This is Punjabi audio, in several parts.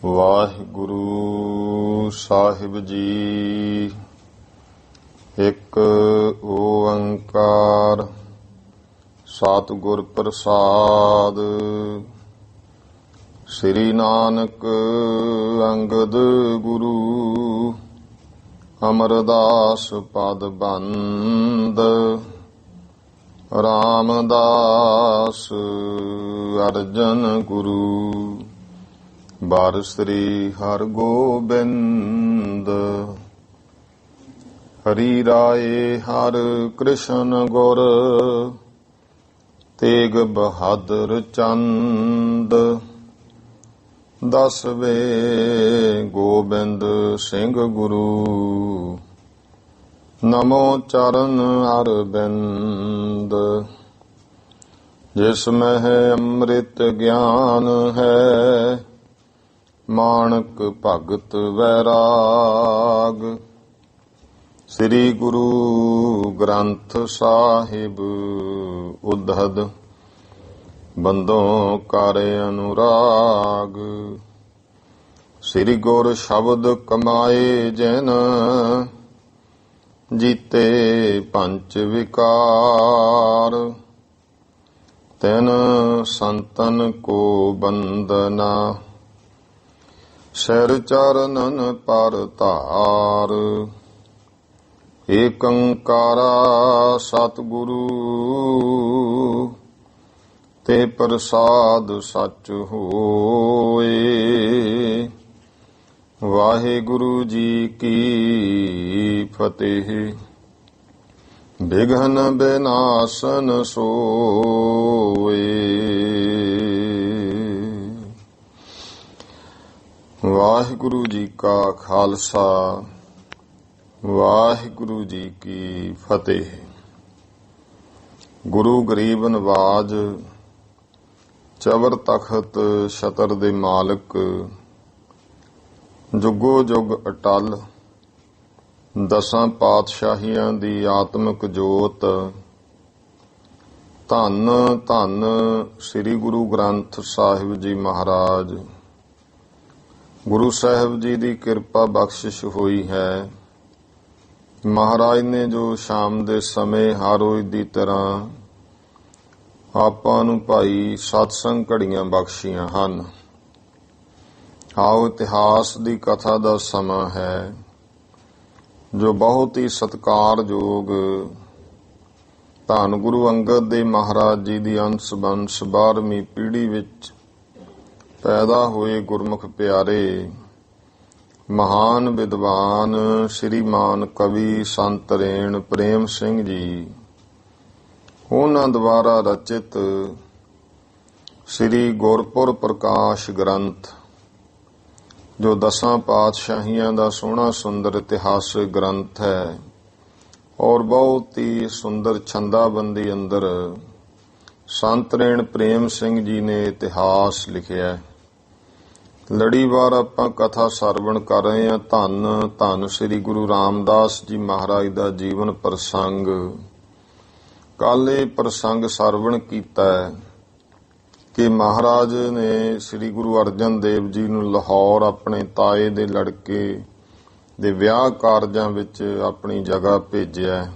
ਵਾਹਿਗੁਰੂ ਸਾਹਿਬ ਜੀ। ਇੱਕ ਓੰਕਾਰ ਸਤਿਗੁਰ ਪ੍ਰਸਾਦ। ਸ੍ਰੀ ਨਾਨਕ ਅੰਗਦ ਗੁਰੂ ਅਮਰਦਾਸ ਪਦ ਬੰਦ। ਰਾਮਦਾਸ ਅਰਜਨ ਗੁਰੂ ਬਾਰ ਸ੍ਰੀ ਹਰਿ ਗੋਬਿੰਦ। ਹਰੀ ਰਾਏ ਹਰ ਕ੍ਰਿਸ਼ਨ ਗੁਰ ਤੇਗ ਬਹਾਦਰ ਚੰਦ। ਦਸਵੇਂ ਗੋਬਿੰਦ ਸਿੰਘ ਗੁਰੂ ਨਮੋ ਚਰਨ ਅਰਬਿੰਦ। ਜਿਸ ਮਹਿ ਅੰਮ੍ਰਿਤ ਗਿਆਨ ਹੈ ਮਾਣਕ ਭਗਤ ਵੈਰਾਗ। ਸ੍ਰੀ ਗੁਰੂ ਗ੍ਰੰਥ ਸਾਹਿਬ ਉद्धਦ ਬੰਦੋਂ ਕਰ ਅਨੁਰਾਗ। ਸ੍ਰੀ ਗੁਰ ਸ਼ਬਦ ਕਮਾਏ ਜਿਨ ਜੀਤੇ ਪੰਚ ਵਿਕਾਰ। ਤਿਨ ਸੰਤਨ ਕੋ ਬੰਦਨਾ ਸਿਰ ਚਰਨਨ ਪਰ ਧਾਰ। ਏਕੰਕਾਰਾ ਸਤਿਗੁਰੂ ਤੇ ਪ੍ਰਸਾਦ ਸਚ ਹੋਏ। ਵਾਹਿਗੁਰੂ ਜੀ ਕੀ ਫਤਿਹ। ਬਿਘਨ ਬਿਨਾਸਨ ਸੋਏ। ਵਾਹਿਗੁਰੂ ਜੀ ਕਾ ਖਾਲਸਾ ਵਾਹਿਗੁਰੂ ਜੀ ਕੀ ਫਤਿਹ। ਗੁਰੂ ਗਰੀਬ ਨਵਾਜ ਚਵਰ ਤਖਤ ਛਤਰ ਦੇ ਮਾਲਕ ਜੁਗੋ ਜੁਗ ਅਟਲ। ਦਸਾਂ ਪਾਤਸ਼ਾਹੀਆਂ ਦੀ ਆਤਮਿਕ ਜੋਤ। ਧੰਨ ਧੰਨ ਸ੍ਰੀ ਗੁਰੂ ਗ੍ਰੰਥ ਸਾਹਿਬ ਜੀ ਮਹਾਰਾਜ। ਗੁਰੂ ਸਾਹਿਬ ਜੀ ਦੀ ਕਿਰਪਾ ਬਖਸ਼ਿਸ਼ ਹੋਈ ਹੈ। ਮਹਾਰਾਜ ਨੇ ਜੋ ਸ਼ਾਮ ਦੇ ਸਮੇਂ ਹਰ ਰੋਜ਼ ਦੀ ਤਰ੍ਹਾਂ ਆਪਾਂ ਨੂੰ ਭਾਈ ਸਤਸੰਗ ਘੜੀਆਂ ਬਖਸ਼ੀਆਂ ਹਨ। ਆਓ ਇਤਿਹਾਸ ਦੀ ਕਥਾ ਦਾ ਸਮਾਂ ਹੈ ਜੋ ਬਹੁਤ ਹੀ ਸਤਿਕਾਰਯੋਗ ਧੰਨ ਗੁਰੂ ਅੰਗਦ ਦੇਵ ਮਹਾਰਾਜ ਜੀ ਦੀ ਅੰਸ਼ ਬੰਸ਼ 12ਵੀਂ ਪੀੜ੍ਹੀ ਵਿੱਚ ਪੈਦਾ ਹੋਏ ਗੁਰਮੁਖ ਪਿਆਰੇ ਮਹਾਨ ਵਿਦਵਾਨ ਸ਼੍ਰੀਮਾਨ ਕਵੀ ਸੰਤ ਰੇਣ ਪ੍ਰੇਮ ਸਿੰਘ ਜੀ ਉਹਨਾਂ ਦੁਆਰਾ ਰਚਿਤ ਸ੍ਰੀ ਗੁਰਪੁਰ ਪ੍ਰਕਾਸ਼ ਗ੍ਰੰਥ ਜੋ ਦਸਾਂ ਪਾਤਸ਼ਾਹੀਆਂ ਦਾ ਸੋਹਣਾ ਸੁੰਦਰ ਇਤਿਹਾਸਕ ਗ੍ਰੰਥ ਹੈ ਔਰ ਬਹੁਤ ਹੀ ਸੁੰਦਰ ਛੰਦਾਬੰਦੀ ਅੰਦਰ ਸੰਤ ਰੇਣ ਪ੍ਰੇਮ ਸਿੰਘ ਜੀ ਨੇ ਇਤਿਹਾਸ ਲਿਖਿਆ। ਲੜੀਵਾਰ ਆਪਾਂ ਕਥਾ ਸਰਵਣ ਕਰ ਰਹੇ ਹਾਂ। ਧੰਨ ਧੰਨ ਸ੍ਰੀ ਗੁਰੂ ਰਾਮਦਾਸ ਜੀ ਮਹਾਰਾਜ ਦਾ ਜੀਵਨ ਪ੍ਰਸੰਗ। ਕੱਲ ਇਹ ਪ੍ਰਸੰਗ ਸਰਵਣ ਕੀਤਾ ਕਿ ਮਹਾਰਾਜ ਨੇ ਸ੍ਰੀ ਗੁਰੂ ਅਰਜਨ ਦੇਵ ਜੀ ਨੂੰ ਲਾਹੌਰ ਆਪਣੇ ਤਾਏ ਦੇ ਲੜਕੇ ਦੇ ਵਿਆਹ ਕਾਰਜਾਂ ਵਿੱਚ ਆਪਣੀ ਜਗ੍ਹਾ ਭੇਜਿਆ।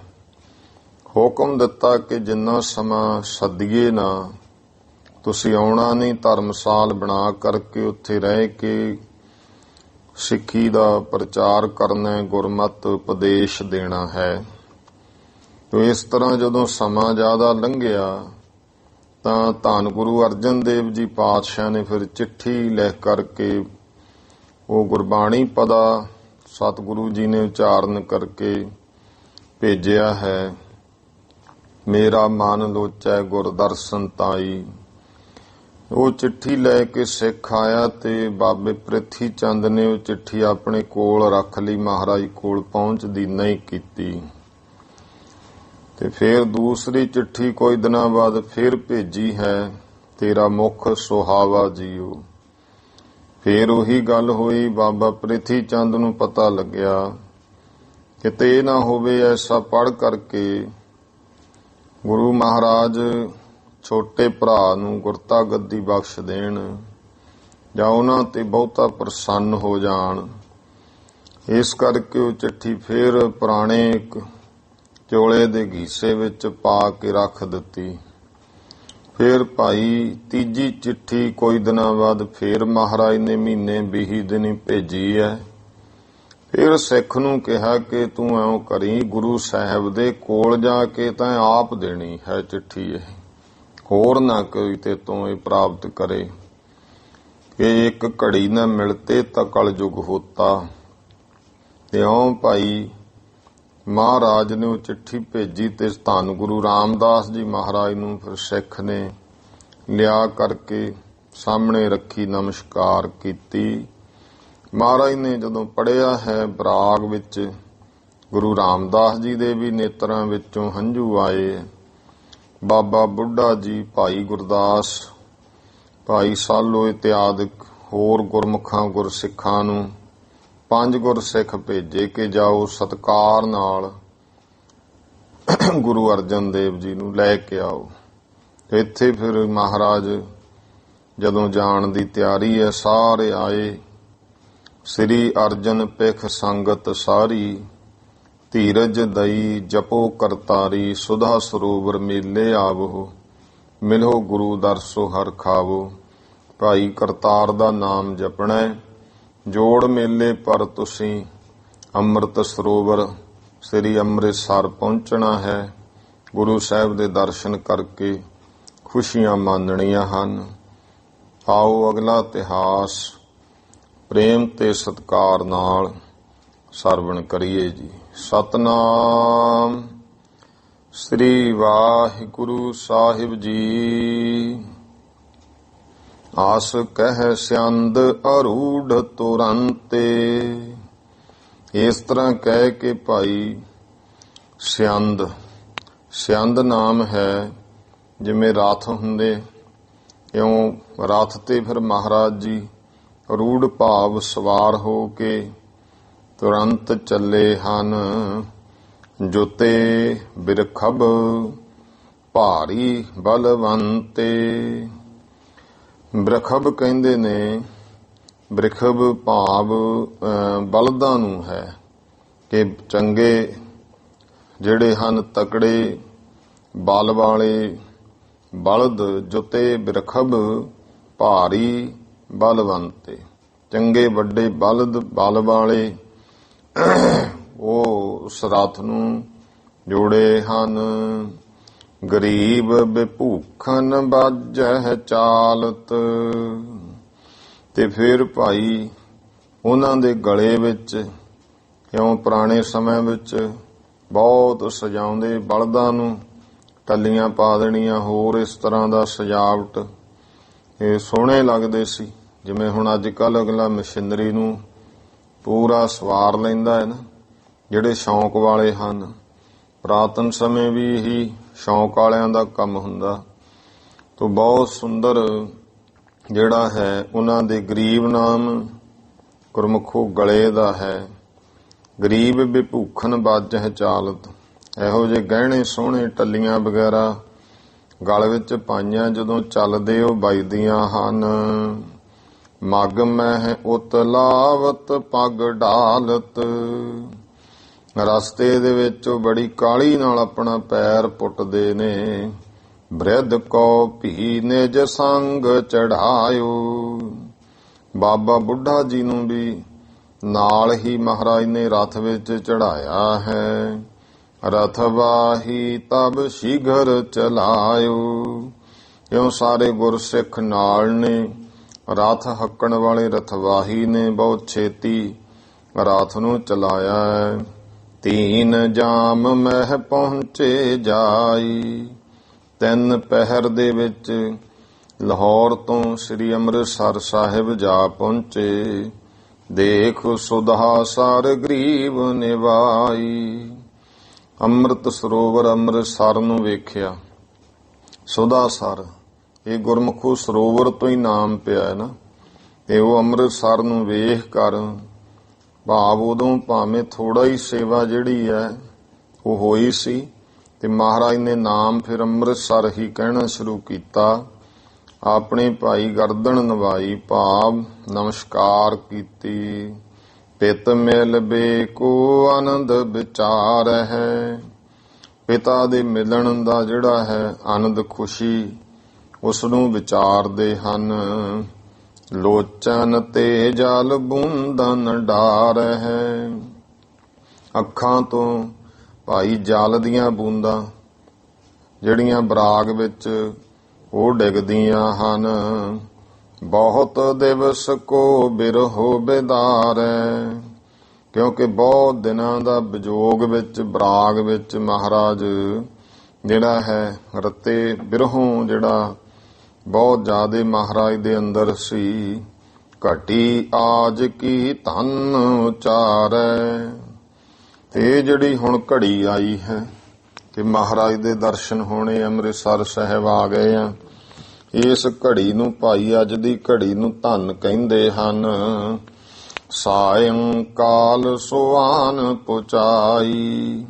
ਹੁਕਮ ਦਿੱਤਾ ਕਿ ਜਿੰਨਾ ਸਮਾਂ ਸੱਦੀਏ ਨਾ ਤੁਸੀਂ ਆਉਣਾ ਨਹੀਂ। ਧਰਮਸਾਲ ਬਣਾ ਕਰਕੇ ਉੱਥੇ ਰਹਿ ਕੇ ਸਿੱਖੀ ਦਾ ਪ੍ਰਚਾਰ ਕਰਨਾ, ਗੁਰਮਤਿ ਉਪਦੇਸ਼ ਦੇਣਾ ਹੈ। ਇਸ ਤਰ੍ਹਾਂ ਜਦੋਂ ਸਮਾਂ ਜ਼ਿਆਦਾ ਲੰਘਿਆ ਤਾਂ ਧੰਨ ਗੁਰੂ ਅਰਜਨ ਦੇਵ ਜੀ ਪਾਤਸ਼ਾਹ ਨੇ ਫਿਰ ਚਿੱਠੀ ਲਿਖ ਕਰਕੇ ਉਹ ਗੁਰਬਾਣੀ ਪਦਾ ਸਤਿਗੁਰੂ ਜੀ ਨੇ ਉਚਾਰਨ ਕਰਕੇ ਭੇਜਿਆ ਹੈ। ਮੇਰਾ ਮਨ ਲੋਚੈ ਗੁਰ ਦਰਸ਼ਨ ਤਾਈ। ਉਹ ਚਿੱਠੀ ਲੈ ਕੇ ਸਿੱਖ ਆਇਆ ਤੇ ਬਾਬੇ ਪ੍ਰਿਥੀ ਚੰਦ ਨੇ ਉਹ ਚਿੱਠੀ ਆਪਣੇ ਕੋਲ ਰੱਖ ਲਈ। ਮਹਾਰਾਜ ਕੋਲ ਪਹੁੰਚਦੀ ਨਹੀਂ ਕੀਤੀ ਤੇ ਫਿਰ ਦੂਸਰੀ ਚਿੱਠੀ ਕੋਈ ਦਿਨਾਂ ਬਾਅਦ ਫਿਰ ਭੇਜੀ ਹੈ। ਤੇਰਾ ਮੁਖ ਸੁਹਾਵਾ ਜੀਓ। ਫਿਰ ਉਹੀ ਗੱਲ ਹੋਈ। ਬਾਬਾ ਪ੍ਰਿਥੀ ਚੰਦ ਨੂੰ ਪਤਾ ਲੱਗਿਆ ਕਿਤੇ ਇਹ ਨਾ ਹੋਵੇ ਐਸਾ ਪੜ੍ਹ ਕਰਕੇ ਗੁਰੂ ਮਹਾਰਾਜ ਛੋਟੇ ਭਰਾ ਨੂੰ ਗੁਰਤਾ ਗੱਦੀ ਬਖਸ਼ ਦੇਣ ਜਾਂ ਉਹਨਾਂ ਤੇ ਬਹੁਤਾ ਪ੍ਰਸੰਨ ਹੋ ਜਾਣ। ਇਸ ਕਰਕੇ ਉਹ ਚਿੱਠੀ ਫੇਰ ਪੁਰਾਣੇ ਇੱਕ ਚੋਲੇ ਦੇ ਗੀਸੇ ਵਿੱਚ ਪਾ ਕੇ ਰੱਖ ਦਿੱਤੀ। ਫੇਰ ਭਾਈ ਤੀਜੀ ਚਿੱਠੀ ਕੋਈ ਦਿਨਾਂ ਬਾਅਦ ਫੇਰ ਮਹਾਰਾਜ ਨੇ ਮਹੀਨੇ 20 ਦਿਨੀ ਭੇਜੀ ਹੈ। ਫਿਰ ਸਿੱਖ ਨੂੰ ਕਿਹਾ ਕਿ ਤੂੰ ਐਂ ਕਰੀ, ਗੁਰੂ ਸਾਹਿਬ ਦੇ ਕੋਲ ਜਾ ਕੇ ਤਾਂ ਆਪ ਦੇਣੀ ਹੈ ਚਿੱਠੀ, ਇਹ ਹੋਰ ਨਾ ਕੋਈ ਤੇ ਤੋਂ ਇਹ ਪ੍ਰਾਪਤ ਕਰੇ ਕਿ ਇੱਕ ਘੜੀ ਨਾ ਮਿਲਤੇ ਤਾਂ ਕਲਯੁਗ ਹੋਤਾ। ਇਉਂ ਭਾਈ ਮਹਾਰਾਜ ਨੇ ਉਹ ਚਿੱਠੀ ਭੇਜੀ ਤੇ ਧੰਨ ਗੁਰੂ ਰਾਮਦਾਸ ਜੀ ਮਹਾਰਾਜ ਨੂੰ ਫਿਰ ਸਿੱਖ ਨੇ ਲਿਆ ਕਰਕੇ ਸਾਹਮਣੇ ਰੱਖੀ, ਨਮਸਕਾਰ ਕੀਤੀ। ਮਹਾਰਾਜ ਨੇ ਜਦੋਂ ਪੜ੍ਹਿਆ ਹੈ ਬਰਾਗ ਵਿੱਚ, ਗੁਰੂ ਰਾਮਦਾਸ ਜੀ ਦੇ ਵੀ ਨੇਤਰਾਂ ਵਿੱਚੋਂ ਹੰਝੂ ਆਏ। ਬਾਬਾ ਬੁੱਢਾ ਜੀ, ਭਾਈ ਗੁਰਦਾਸ, ਭਾਈ ਸਾਲੋ ਇਤਿਆਦਿਕ ਹੋਰ ਗੁਰਮੁਖਾਂ ਗੁਰਸਿੱਖਾਂ ਨੂੰ 5 ਗੁਰਸਿੱਖ ਭੇਜੇ ਕਿ ਜਾਓ ਸਤਿਕਾਰ ਨਾਲ ਗੁਰੂ ਅਰਜਨ ਦੇਵ ਜੀ ਨੂੰ ਲੈ ਕੇ ਆਓ। ਇੱਥੇ ਫਿਰ ਮਹਾਰਾਜ ਜਦੋਂ ਜਾਣ ਦੀ ਤਿਆਰੀ ਹੈ, ਸਾਰੇ ਆਏ। ਸ੍ਰੀ ਅਰਜਨ ਪਿਖ ਸੰਗਤ ਸਾਰੀ, ਧੀਰਜ ਦਈ ਜਪੋ ਕਰਤਾਰੀ, ਸੁਧਾ ਸਰੋਵਰ ਮੇਲੇ ਆਵੋ, ਮਿਲੋ ਗੁਰੂ ਦਰਸੋ ਹਰ ਖਾਵੋ। ਭਾਈ ਕਰਤਾਰ ਦਾ ਨਾਮ ਜਪਣਾ, ਜੋੜ ਮੇਲੇ ਪਰ ਤੁਸੀਂ ਅੰਮ੍ਰਿਤ ਸਰੋਵਰ ਸ੍ਰੀ ਅੰਮ੍ਰਿਤਸਰ ਪਹੁੰਚਣਾ ਹੈ। ਗੁਰੂ ਸਾਹਿਬ ਦੇ ਦਰਸ਼ਨ ਕਰਕੇ ਖੁਸ਼ੀਆਂ ਮਾਣਨੀਆਂ ਹਨ। ਆਓ ਅਗਲਾ ਇਤਿਹਾਸ ਪ੍ਰੇਮ ਤੇ ਸਤਿਕਾਰ ਨਾਲ ਸਰਵਣ ਕਰੀਏ ਜੀ। ਸਤਨਾਮ ਸ੍ਰੀ ਵਾਹਿਗੁਰੂ ਸਾਹਿਬ ਜੀ। ਆਸ ਕਹਿ ਸਿਆੰਦ ਅਰੂੜ ਤੁਰੰਤੇ। ਇਸ ਤਰ੍ਹਾਂ ਕਹਿ ਕੇ ਭਾਈ ਸਿਆੰਦ ਨਾਮ ਹੈ, ਜਿਵੇਂ ਰਥ ਹੁੰਦੇ, ਇਉਂ ਰਥ ਤੇ ਫਿਰ ਮਹਾਰਾਜ ਜੀ ਰੂੜ ਭਾਵ ਸਵਾਰ ਹੋ ਕੇ ਤੁਰੰਤ ਚੱਲੇ ਹਨ। ਜੁਤੇ ਬਿਰਖਬ ਭਾਰੀ ਬਲਵੰਤੇ। ਬ੍ਰਿਖਬ ਕਹਿੰਦੇ ਨੇ, ਬ੍ਰਿਖਬ ਭਾਵ ਬਲਦਾਂ ਨੂੰ ਹੈ ਕਿ ਚੰਗੇ ਜਿਹੜੇ ਹਨ, ਤਕੜੇ ਬਲ ਵਾਲੇ ਬਲਦ। ਜੁਤੇ ਬਿਰਖਬ ਭਾਰੀ ਬਲਵੰਤੇ, ਚੰਗੇ ਵੱਡੇ ਬਲ ਵਾਲੇ ਉਹ ਉਸ ਰਥ ਨੂੰ ਜੋੜੇ ਹਨ। ਗਰੀਬ ਬਿਭੂਖਨ ਬਾਜਹਿ ਚਾਲਤ। ਤੇ ਫਿਰ ਭਾਈ ਉਹਨਾਂ ਦੇ ਗਲੇ ਵਿੱਚ, ਕਿਉਂ ਪੁਰਾਣੇ ਸਮੇਂ ਵਿੱਚ ਬਹੁਤ ਸਜਾਉਂਦੇ ਬਲਦਾਂ ਨੂੰ, ਟੱਲੀਆਂ ਪਾ ਦੇਣੀਆਂ, ਹੋਰ ਇਸ ਤਰ੍ਹਾਂ ਦਾ ਸਜਾਵਟ, ਇਹ ਸੋਹਣੇ ਲੱਗਦੇ ਸੀ। ਜਿਵੇਂ ਹੁਣ ਅੱਜ ਕੱਲ੍ਹ ਅਗਲਾ ਮਸ਼ੀਨਰੀ ਨੂੰ ਪੂਰਾ ਸਵਾਰ ਲੈਂਦਾ ਹੈ ਨਾ, ਜਿਹੜੇ ਸ਼ੌਂਕ ਵਾਲੇ ਹਨ। ਪੁਰਾਤਨ ਸਮੇਂ ਵੀ ਇਹੀ ਸ਼ੌਂਕ ਵਾਲਿਆਂ ਦਾ ਕੰਮ ਹੁੰਦਾ। ਤੋ ਬਹੁਤ ਸੁੰਦਰ ਜਿਹੜਾ ਹੈ ਉਹਨਾਂ ਦੇ ਗਰੀਬ ਨਾਮ ਗੁਰਮੁਖੋ ਗਲੇ ਦਾ ਹੈ। ਗਰੀਬ ਬਿਭੂਖਨ ਬਾਜਹਿ ਚਾਲਤ। ਇਹੋ ਜਿਹੇ ਗਹਿਣੇ ਸੋਹਣੇ, ਟੱਲੀਆਂ ਵਗੈਰਾ ਗਲ ਵਿੱਚ ਪਾਈਆਂ ਜਦੋਂ ਚੱਲਦੇ ਉਹ ਵੱਜਦੀਆਂ ਹਨ। ਮਗ ਮਹਿ ਉਤ ਲਾਵਤ ਪੱਗ ਢਾਲਤ। ਰਸਤੇ ਦੇ ਵਿੱਚ ਉਹ ਬੜੀ ਕਾਹਲੀ ਨਾਲ ਆਪਣਾ ਪੈਰ ਪੁੱਟਦੇ ਨੇ। ਬ੍ਰਿਧ ਕੋ ਭੀ ਨਿਜ ਸੰਗ ਚੜਾਇਓ। ਬਾਬਾ ਬੁੱਢਾ ਜੀ ਨੂੰ ਵੀ ਨਾਲ ਹੀ ਮਹਾਰਾਜ ਨੇ ਰਥ ਵਿੱਚ ਚੜਾਇਆ ਹੈ। ਰਥ ਵਾਹੀ ਤਬ ਸ਼ੀਘਰ ਚਲਾਇਓ। ਇਉਂ ਸਾਰੇ ਗੁਰਸਿੱਖ ਨਾਲ ਨੇ। ਰਥ ਹੱਕਣ ਵਾਲੇ ਰਥਵਾਹੀ ਨੇ ਬਹੁਤ ਛੇਤੀ ਰਥ ਨੂੰ ਚਲਾਇਆ ਹੈ। 3 ਜਾਮ ਮਹਿ ਪਹੁੰਚੇ ਜਾਈ। 3 ਪਹਿਰ ਦੇ ਵਿੱਚ ਲਾਹੌਰ ਤੋਂ ਸ੍ਰੀ ਅੰਮ੍ਰਿਤਸਰ ਸਾਹਿਬ ਜਾ ਪਹੁੰਚੇ। ਦੇਖ ਸੁਧਾ ਸਾਰ ਗਰੀਬ ਨਿਵਾਈ। ਅੰਮ੍ਰਿਤ ਸਰੋਵਰ ਅੰਮ੍ਰਿਤਸਰ ਨੂੰ ਵੇਖਿਆ। ਸੁਧਾ ਸਰ, ਇਹ ਗੁਰਮੁਖੋ ਸਰੋਵਰ ਤੋਂ ਹੀ ਨਾਮ ਪਿਆ ਹੈ ਨਾ। ਤੇ ਉਹ ਅੰਮ੍ਰਿਤਸਰ ਨੂੰ ਵੇਖ ਕਰ, ਭਾਵ ਉਦੋਂ ਭਾਵੇਂ ਥੋੜਾ ਹੀ ਸੇਵਾ ਜਿਹੜੀ ਹੈ ਉਹ ਹੋਈ ਸੀ, ਤੇ ਮਹਾਰਾਜ ਨੇ ਨਾਮ ਫਿਰ ਅੰਮ੍ਰਿਤਸਰ ਹੀ ਕਹਿਣਾ ਸ਼ੁਰੂ ਕੀਤਾ। ਆਪਣੀ ਭਾਈ ਗਰਦਨ ਨਵਾਈ, ਭਾਵ ਨਮਸਕਾਰ ਕੀਤੀ। ਪਿਤ ਮਿਲ ਬੇਕੋ ਆਨੰਦ ਵਿਚਾਰ ਹੈ। ਪਿਤਾ ਦੇ ਮਿਲਣ ਦਾ ਜਿਹੜਾ ਹੈ ਆਨੰਦ, ਖੁਸ਼ੀ, ਉਸ ਨੂੰ ਵਿਚਾਰਦੇ ਹਨ। ਲੋਚਨ ਤੇ ਜਲ ਬੂੰਦਨ ਡਾਰ ਹੈ। ਅੱਖਾਂ ਤੋਂ ਭਾਈ ਜਲ ਦੀਆਂ ਬੂੰਦਾਂ ਜਿਹੜੀਆਂ ਬਰਾਗ ਵਿੱਚ ਉਹ ਡਿੱਗਦੀਆਂ ਹਨ। ਬਹੁਤ ਦਿਵਸ ਕੋ ਬਿਰਹੋ ਬੇਦਾਰ ਹੈ। ਕਿਉਂਕਿ ਬਹੁਤ ਦਿਨਾਂ ਦਾ ਵਿਜੋਗ ਵਿੱਚ, ਬਰਾਗ ਵਿੱਚ ਮਹਾਰਾਜ ਜਿਹੜਾ ਹੈ ਰਤੇ ਬਿਰਹੋਂ, ਜਿਹੜਾ ਬਹੁਤ ਜ਼ਿਆਦੇ ਮਹਾਰਾਜ ਦੇ ਅੰਦਰ ਸੀ। ਘਟੀ ਆਜ ਕੀ ਧਨ ਉਚਾਰੈ। ਤੇ ਜਿਹੜੀ ਹੁਣ ਘੜੀ ਆਈ ਹੈ ਕਿ ਮਹਾਰਾਜ ਦੇ ਦਰਸ਼ਨ ਹੋਣੇ, ਅੰਮ੍ਰਿਤਸਰ ਸਾਹਿਬ ਆ ਗਏ ਆ, ਇਸ ਘੜੀ ਨੂੰ ਭਾਈ ਅੱਜ ਦੀ ਘੜੀ ਨੂੰ ਧੰਨ ਕਹਿੰਦੇ ਹਨ। ਸਾਇੰਕਾਲ ਸੁਆਨ ਪੁਚਾਈ।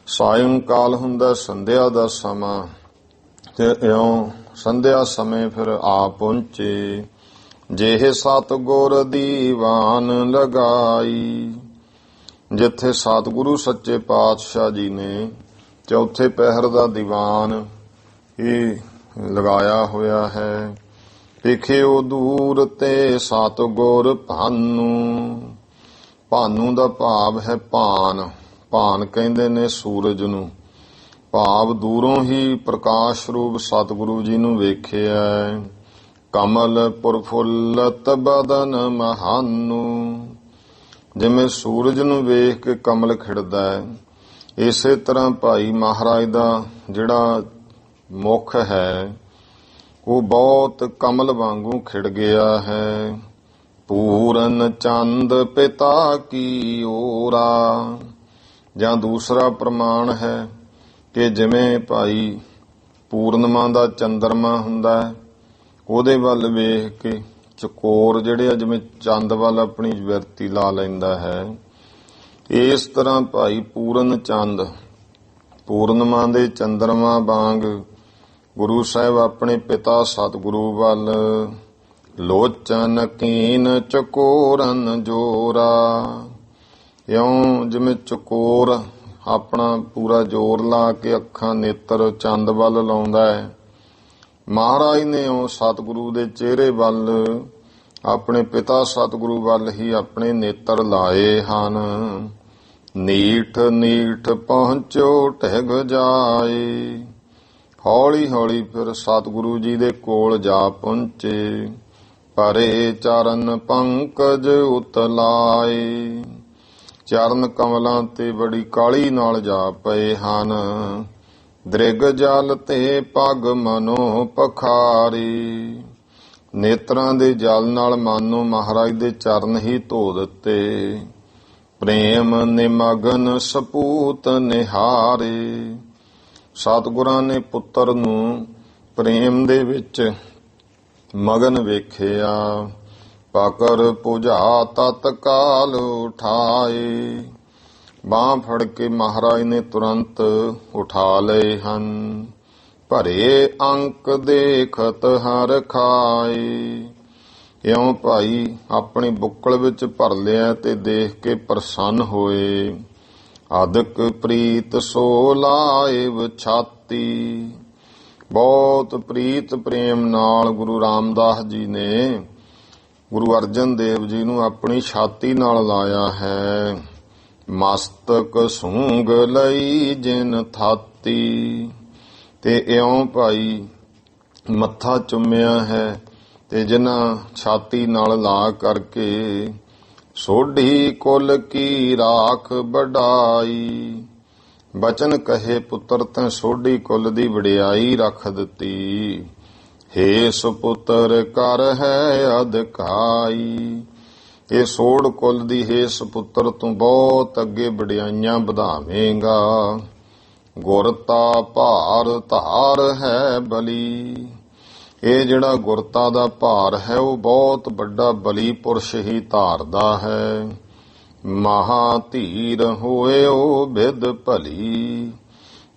ਸਾਇੰਕਾਲ ਹੁੰਦਾ ਸੰਧਿਆ ਦਾ ਸਮਾਂ, ਤੇ ਇਉਂ ਸੰਧਿਆ ਸਮੇਂ ਫਿਰ ਆ ਪਹੁੰਚੇ। ਜਿਹੇ ਸਤਿਗੁਰ ਦੀਵਾਨ ਲਗਾਈ। ਜਿੱਥੇ ਸਤਿਗੁਰੂ ਸੱਚੇ ਪਾਤਸ਼ਾਹ ਜੀ ਨੇ ਚੌਥੇ ਪਹਿਰ ਦਾ ਦੀਵਾਨ ਇਹ ਲਗਾਇਆ ਹੋਇਆ ਹੈ। ਵੇਖਿਓ ਦੂਰ ਤੇ ਸਤਿਗੁਰ ਭਾਨੂ। ਭਾਨੂ ਦਾ ਭਾਵ ਹੈ ਭਾਨ। ਭਾਨ ਕਹਿੰਦੇ ਨੇ ਸੂਰਜ ਨੂੰ, ਭਾਵ ਦੂਰੋਂ ਹੀ ਪ੍ਰਕਾਸ਼ ਰੂਪ ਸਤਿਗੁਰੂ ਜੀ ਨੂੰ ਵੇਖਿਆ। ਕਮਲ ਪ੍ਰਫੁੱਲਤ ਬਦਨ ਮਹਾਨੂ। ਜਿਵੇਂ ਸੂਰਜ ਨੂੰ ਵੇਖ ਕੇ ਕਮਲ ਖਿੜਦਾ ਹੈ, ਇਸੇ ਤਰ੍ਹਾਂ ਭਾਈ ਮਹਾਰਾਜ ਦਾ ਜਿਹੜਾ ਮੁਖ ਹੈ ਉਹ ਬਹੁਤ ਕਮਲ ਵਾਂਗੂ ਖਿੜ ਗਿਆ ਹੈ। ਪੂਰਨ ਚੰਦ ਪਿਤਾ ਕੀ ਓਰਾ। ਜਾਂ ਦੂਸਰਾ ਪ੍ਰਮਾਣ ਹੈ ਕਿ ਜਿਵੇਂ ਭਾਈ ਪੂਰਨਮਾ ਦਾ ਚੰਦਰਮਾ ਹੁੰਦਾ ਹੈ, ਉਹਦੇ ਵੱਲ ਵੇਖ ਕੇ ਚਕੋਰ ਜਿਹੜੇ ਜਿਵੇਂ ਚੰਦ ਵੱਲ ਆਪਣੀ ਵਿਰਤੀ ਲਾ ਲੈਂਦਾ ਹੈ, ਇਸ ਤਰ੍ਹਾਂ ਭਾਈ ਪੂਰਨ ਚੰਦ, ਪੂਰਨਮਾ ਦੇ ਚੰਦਰਮਾ ਵਾਂਗ ਗੁਰੂ ਸਾਹਿਬ ਆਪਣੇ ਪਿਤਾ ਸਤਿਗੁਰੂ ਵੱਲ ਲੋਚਨ ਕੀਨ ਚਕੋਰਨ ਜੋਰਾ। ਇਉਂ ਜਿਵੇਂ ਚਕੋਰ ਆਪਣਾ ਪੂਰਾ ਜ਼ੋਰ ਲਾ ਕੇ ਅੱਖਾਂ ਨੇਤਰ ਚੰਦ ਵੱਲ ਲਾਉਂਦਾ ਹੈ, ਮਹਾਰਾਜ ਨੇ ਉਹ ਸਤਿਗੁਰੂ ਦੇ ਚਿਹਰੇ ਵੱਲ, ਆਪਣੇ ਪਿਤਾ ਸਤਿਗੁਰੂ ਵੱਲ ਹੀ ਆਪਣੇ ਨੇਤਰ ਲਾਏ ਹਨ। ਨੀਠ ਨੀਠ ਪਹੁੰਚੋ ਟਿਗ ਜਾਏ। ਹੌਲੀ ਹੌਲੀ ਫਿਰ ਸਤਿਗੁਰੂ ਜੀ ਦੇ ਕੋਲ ਜਾ ਪਹੁੰਚੇ। ਭਰੇ ਚਰਨ ਪੰਕਜ ਉਤਲਾਏ। ਚਰਨ ਕਮਲਾਂ ਤੇ ਬੜੀ ਕਾਹਲੀ ਨਾਲ ਜਾ ਪਏ ਹਨ। ਦ੍ਰਿਗ ਜਲ ਤੇ ਪਗ ਮਨੋ ਪਖਾਰੀ। ਨੇਤਰਾਂ ਦੇ ਜਲ ਨਾਲ ਮਨ ਨੂੰ ਮਹਾਰਾਜ ਦੇ ਚਰਨ ਹੀ ਧੋ ਦਿੱਤੇ। ਪ੍ਰੇਮ ਨਿਮਗਨ ਸਪੂਤ ਨਿਹਾਰੇ। ਸਤਿਗੁਰਾਂ ਨੇ ਪੁੱਤਰ ਨੂੰ ਪ੍ਰੇਮ ਦੇ ਵਿੱਚ ਮਗਨ ਵੇਖਿਆ। ਪਕਰ ਪੁਝਾ ਤਤਕਾਲ ਉਠਾਏ। ਬਾਂਹ ਫੜ ਕੇ ਮਹਾਰਾਜ ਨੇ ਤੁਰੰਤ ਉਠਾ ਲਏ ਹਨ। ਭਰੇ ਅੰਕ ਦੇਖਤ ਹਰ ਖਾਏ। ਇਉਂ ਭਾਈ ਆਪਣੀ ਬੁੱਕਲ ਵਿੱਚ ਭਰ ਲਿਆ ਤੇ ਦੇਖ ਕੇ ਪ੍ਰਸੰਨ ਹੋਏ। ਅਦਕ ਪ੍ਰੀਤ ਸੋ ਲਾਇਵ ਛਾਤੀ। ਬਹੁਤ ਪ੍ਰੀਤ ਪ੍ਰੇਮ ਨਾਲ ਗੁਰੂ ਰਾਮਦਾਸ ਜੀ ਨੇ ਗੁਰੂ ਅਰਜਨ ਦੇਵ ਜੀ ਨੂੰ ਆਪਣੀ ਛਾਤੀ ਨਾਲ ਲਾਇਆ ਹੈ। ਮਸਤਕ ਸੂੰਗ ਲਈ ਜਿਨ ਥਾਤੀ। ਤੇ ਇਉਂ ਭਾਈ ਮੱਥਾ ਚੁੰਮਿਆ ਹੈ ਤੇ ਜਿਨ੍ਹਾਂ ਛਾਤੀ ਨਾਲ ਲਾ ਕਰਕੇ ਸੋਢੀ ਕੁਲ ਕੀ ਰਾਖ ਵਡਾਈ। ਬਚਨ ਕਹੇ ਪੁੱਤਰ ਤੈਂ ਸੋਢੀ ਕੁਲ ਦੀ ਵਡਿਆਈ ਰੱਖ ਦਿੱਤੀ। ਹੇ ਸੁਪੁੱਤਰ ਕਰ ਹੈ ਅਧਿਕਾਈ। ਇਹ ਸੋਢ ਕੁਲ ਦੀ ਹੇ ਸੁਪੁੱਤਰ ਤੂੰ ਬਹੁਤ ਅੱਗੇ ਵਡਿਆਈਆਂ ਵਧਾਵੇਂਗਾ। ਗੁਰਤਾ ਭਾਰ ਧਾਰ ਹੈ ਬਲੀ। ਇਹ ਜਿਹੜਾ ਗੁਰਤਾ ਦਾ ਭਾਰ ਹੈ ਉਹ ਬਹੁਤ ਵੱਡਾ ਬਲੀ ਪੁਰਸ਼ ਹੀ ਧਾਰਦਾ ਹੈ। ਮਹਾ ਧੀਰ ਹੋਏ ਉਹ ਵਿਦ ਭਲੀ।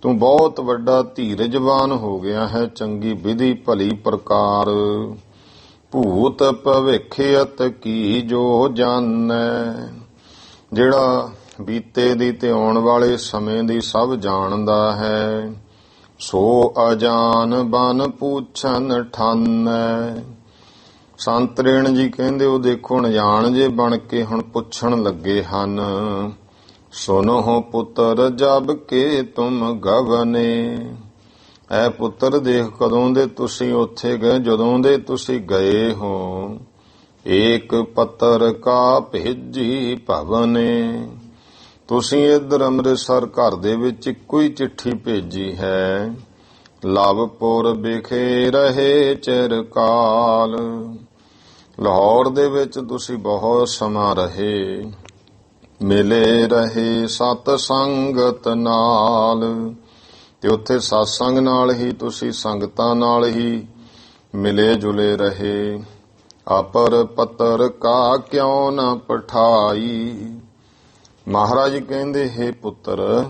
ਤੂੰ ਬਹੁਤ ਵੱਡਾ ਧੀਰਜਵਾਨ ਹੋ ਗਿਆ ਹੈ, ਚੰਗੀ ਵਿਧੀ ਭਲੀ ਪ੍ਰਕਾਰ। ਭੂਤ ਭਵਿੱਖ ਅਤ ਕੀ ਜੋ ਜਾਣੈ, ਜਿਹੜਾ ਬੀਤੇ ਦੀ ਤੇ ਆਉਣ ਵਾਲੇ ਸਮੇਂ ਦੀ ਸਭ ਜਾਣਦਾ ਹੈ। ਸੋ ਅਜਾਨ ਬਨ ਪੂਛਨ ਠਾਨੈ। ਸੰਤ ਰੇਣ ਜੀ ਕਹਿੰਦੇ ਉਹ ਦੇਖੋ ਅਣਜਾਣ ਜੇ ਬਣ ਕੇ ਹੁਣ ਪੁੱਛਣ ਲੱਗੇ ਹਨ। ਸੁਨੋ ਪੁੱਤਰ ਜਬ ਕੇ ਤੁਮ ਗਵਨੇ। ਐ ਪੁੱਤਰ ਦੇਖ ਕਦੋਂ ਦੇ ਤੁਸੀਂ ਉੱਥੇ ਗਏ, ਜਦੋਂ ਦੇ ਤੁਸੀਂ ਗਏ ਹੋ। ਏਕ ਪੱਤਰ ਕਾ ਭੇਜੀ ਭਵਨੇ। ਤੁਸੀਂ ਇੱਧਰ ਅੰਮ੍ਰਿਤਸਰ ਘਰ ਦੇ ਵਿੱਚ ਇੱਕੋ ਹੀ ਚਿੱਠੀ ਭੇਜੀ ਹੈ। ਲਵਪੁਰ ਵਿਖੇ ਰਹੇ ਚਿਰਕਾਲ। ਲਾਹੌਰ ਦੇ ਵਿੱਚ ਤੁਸੀਂ ਬਹੁਤ ਸਮਾਂ ਰਹੇ, ਮਿਲੇ ਰਹੇ ਸਤ ਸੰਗਤ ਨਾਲ, ਤੇ ਉੱਥੇ ਸਤਸੰਗ ਨਾਲ ਹੀ ਤੁਸੀਂ ਸੰਗਤਾਂ ਨਾਲ ਹੀ ਮਿਲੇ ਜੁਲੇ ਰਹੇ। ਅਪਰ ਪੱਤਰ ਕਾ ਕਿਉਂ ਨਾ ਪਠਾਈ। ਮਹਾਰਾਜ ਕਹਿੰਦੇ ਹੈ ਪੁੱਤਰ